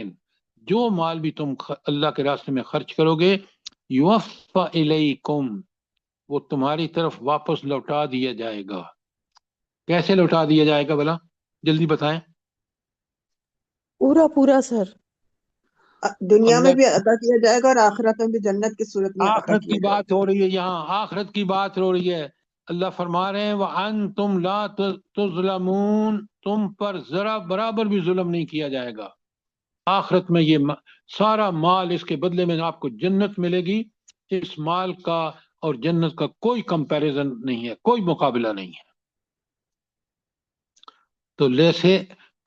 جو مال بھی تم اللہ کے راستے میں خرچ کرو گے، یوفا الیکم، وہ تمہاری طرف واپس لوٹا دیا جائے گا۔ کیسے لوٹا دیا جائے گا بھلا؟ جلدی بتائیں۔ پورا پورا سر، دنیا میں اللہ بھی عطا کیا جائے گا اور آخرت میں بھی جنت کی صورت میں عطا آخرت کیا کی جائے بات ہو رہی ہے، یہاں آخرت کی بات ہو رہی ہے۔ اللہ فرما رہے ہیں وَأَنْتُمْ لَا تُظْلَمُونَ، تم پر ذرا برابر بھی ظلم نہیں کیا جائے گا۔ آخرت میں یہ سارا مال، اس کے بدلے میں آپ کو جنت ملے گی، اس مال کا اور جنت کا کوئی کمپیریزن نہیں ہے، کوئی مقابلہ نہیں ہے۔ تو لیسے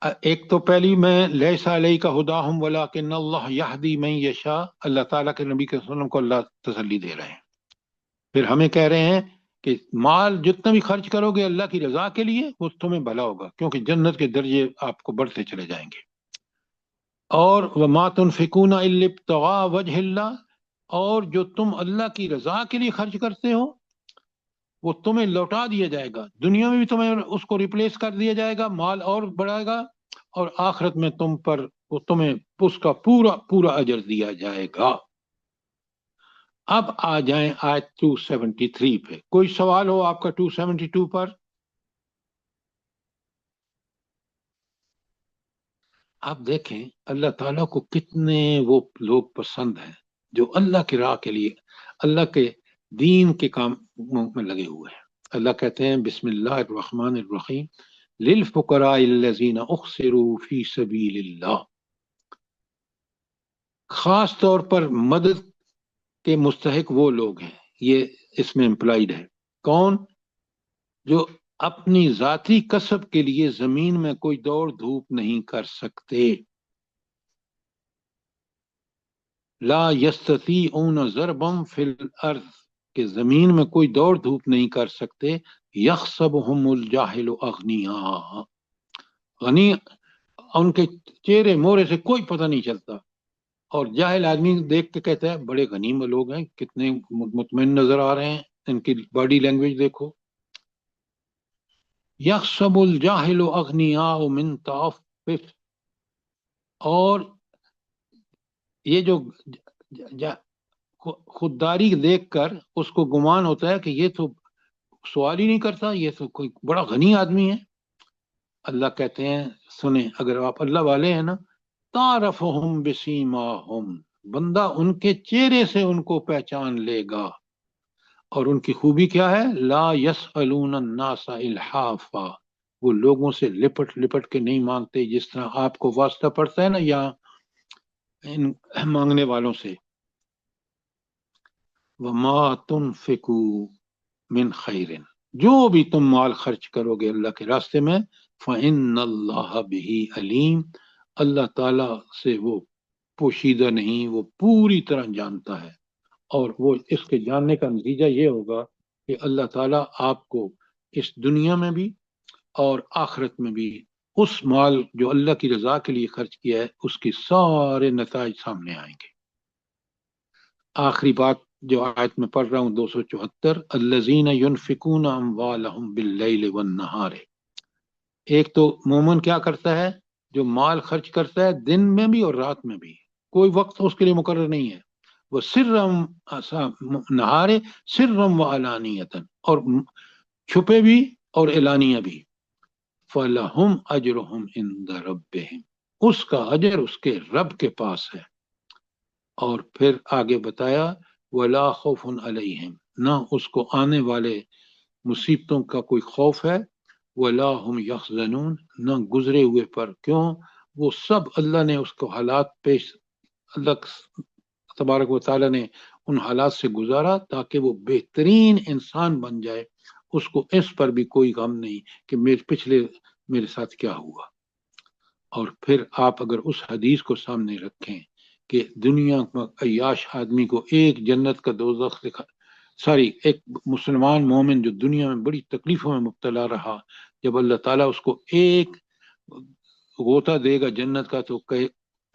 ایک تو پہلی میں لیسا علیک ھداھم ولکن اللہ یہدی من یشاء، اللہ تعالیٰ کے نبی کے وسلم کو اللہ تسلی دے رہے ہیں۔ پھر ہمیں کہہ رہے ہیں کہ مال جتنا بھی خرچ کرو گے اللہ کی رضا کے لیے وہ تمہیں بھلا ہوگا، کیونکہ جنت کے درجے آپ کو بڑھتے چلے جائیں گے۔ اور وَمَا تُنْفِقُونَ إِلَّا ابْتِغَاءَ وَجْهِ اللَّهِ، اور جو تم اللہ کی رضا کے لیے خرچ کرتے ہو وہ تمہیں لوٹا دیا جائے گا، دنیا میں بھی تمہیں اس کو ریپلیس کر دیا جائے گا، مال اور بڑھائے گا، اور آخرت میں تمہیں اس کا پورا پورا اجر دیا جائے گا۔ اب آ جائیں آیت 273 پہ، کوئی سوال ہو آپ کا 272 پر؟ آپ دیکھیں اللہ تعالیٰ کو کتنے وہ لوگ پسند ہیں جو اللہ کی راہ کے لیے اللہ کے دین کے کام میں لگے ہوئے ہیں۔ اللہ کہتے ہیں بسم اللہ الرحمن الرحیم للفقراء الذین احصروا فی سبیل اللہ، خاص طور پر مدد کے مستحق وہ لوگ ہیں، یہ اس میں امپلائیڈ ہے، کون؟ جو اپنی ذاتی کسب کے لیے زمین میں کوئی دوڑ دھوپ نہیں کر سکتے، لا یستطیعون ضربا فی الارض، کہ زمین میں کوئی دوڑ دھوپ نہیں کر سکتے، یحسبہم الجاہل اغنیاء، غنی ان کے چہرے مورے سے کوئی پتہ نہیں چلتا، اور جاہل آدمی دیکھ کے کہتا ہے بڑے غنی لوگ ہیں، کتنے مطمئن نظر آ رہے ہیں، ان کی باڈی لینگویج دیکھو۔ یحسب الجاہل اغنیاء من تعفف، اور یہ جو خودداری دیکھ کر اس کو گمان ہوتا ہے کہ یہ تو سوال ہی نہیں کرتا، یہ تو کوئی بڑا غنی آدمی ہے۔ اللہ کہتے ہیں سنیں، اگر آپ اللہ والے ہیں نا، تعرفہم بسیماہم، بندہ ان کے چہرے سے ان کو پہچان لے گا، اور ان کی خوبی کیا ہے؟ لا یسألون الناس الحافا، وہ لوگوں سے لپٹ لپٹ کے نہیں مانگتے، جس طرح آپ کو واسطہ پڑتا ہے نا یہاں ان مانگنے والوں سے۔ وما تنفقوا من خیر، جو بھی تم مال خرچ کرو گے اللہ کے راستے میں، فإن اللہ بہ علیم، اللہ تعالیٰ سے وہ پوشیدہ نہیں، وہ پوری طرح جانتا ہے، اور وہ اس کے جاننے کا نتیجہ یہ ہوگا کہ اللہ تعالیٰ آپ کو اس دنیا میں بھی اور آخرت میں بھی اس مال جو اللہ کی رضا کے لیے خرچ کیا ہے اس کی سارے نتائج سامنے آئیں گے۔ آخری بات جو آیت میں پڑھ رہا ہوں 274، الذین ینفقون اموالہم باللیل والنہار، ایک تو مومن کیا کرتا ہے؟ جو مال خرچ کرتا ہے دن میں بھی اور رات میں بھی، کوئی وقت اس کے لیے مقرر نہیں ہے، وہ سرم نہار سرم و علانیتاً، اور چھپے بھی اور اعلانیہ بھی، فَلَهُمْ أَجْرُهُمْ عِنْدَ رَبِّهِمْ، اس کا اجر اس کے رب کے پاس ہے۔ اور پھر آگے بتایا وَلَا خَوْفٌ عَلَيْهِمْ، نہ اس کو آنے والے مصیبتوں کا کوئی خوف ہے، وَلَا هُمْ يَحْزَنُونَ، نہ گزرے ہوئے پر، کیوں؟ وہ سب اللہ نے اس کو حالات پیش، اللہ تبارک و تعالیٰ نے ان حالات سے گزارا تاکہ وہ بہترین انسان بن جائے، اس کو اس پر بھی کوئی غم نہیں کہ میرے ساتھ کیا ہوا۔ اور پھر آپ اگر اس حدیث کو سامنے رکھیں کہ دنیا میں عیاش آدمی کو ایک جنت کا دوزخ ایک مسلمان مومن جو دنیا میں بڑی تکلیفوں میں مبتلا رہا، جب اللہ تعالیٰ اس کو ایک غوطہ دے گا جنت کا تو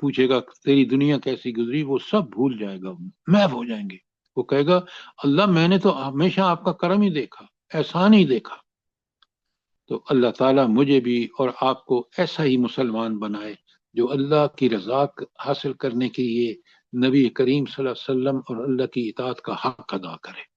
پوچھے گا تیری دنیا کیسی گزری، وہ سب بھول جائے گا، محو ہو جائیں گے، وہ کہے گا اللہ میں نے تو ہمیشہ آپ کا کرم ہی دیکھا، احسان ہی دیکھا۔ تو اللہ تعالیٰ مجھے بھی اور آپ کو ایسا ہی مسلمان بنائے جو اللہ کی رضا حاصل کرنے کے لیے نبی کریم صلی اللہ علیہ وسلم اور اللہ کی اطاعت کا حق ادا کرے۔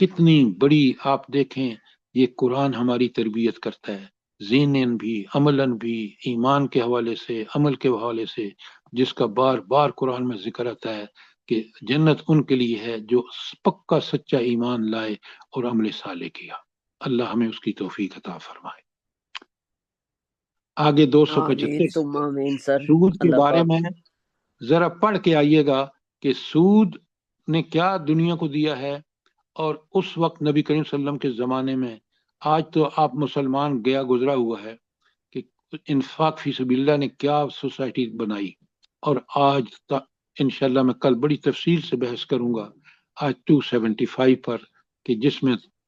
کتنی بڑی آپ دیکھیں یہ قرآن ہماری تربیت کرتا ہے، ذہناً بھی عملاً بھی، ایمان کے حوالے سے عمل کے حوالے سے، جس کا بار بار قرآن میں ذکر آتا ہے کہ جنت ان کے لیے ہے جو پکا سچا ایمان لائے اور عمل صالح کیا۔ اللہ ہمیں اس کی توفیق عطا فرمائے۔ آگے 275 تم آمین سر، سود کے اللہ بارے پاک میں ذرا پڑھ کے آئیے گا کہ سود نے کیا دنیا کو دیا ہے، اور اس وقت نبی کریم صلی اللہ علیہ وسلم کے زمانے میں، آج تو آپ مسلمان گیا گزرا ہوا ہے کہ انفاق فی سبیل اللہ نے کیا سوسائٹی بنائی، اور آج انشاءاللہ میں کل بڑی تفصیل سے بحث کروں گا آج 275 پر کہ جس میں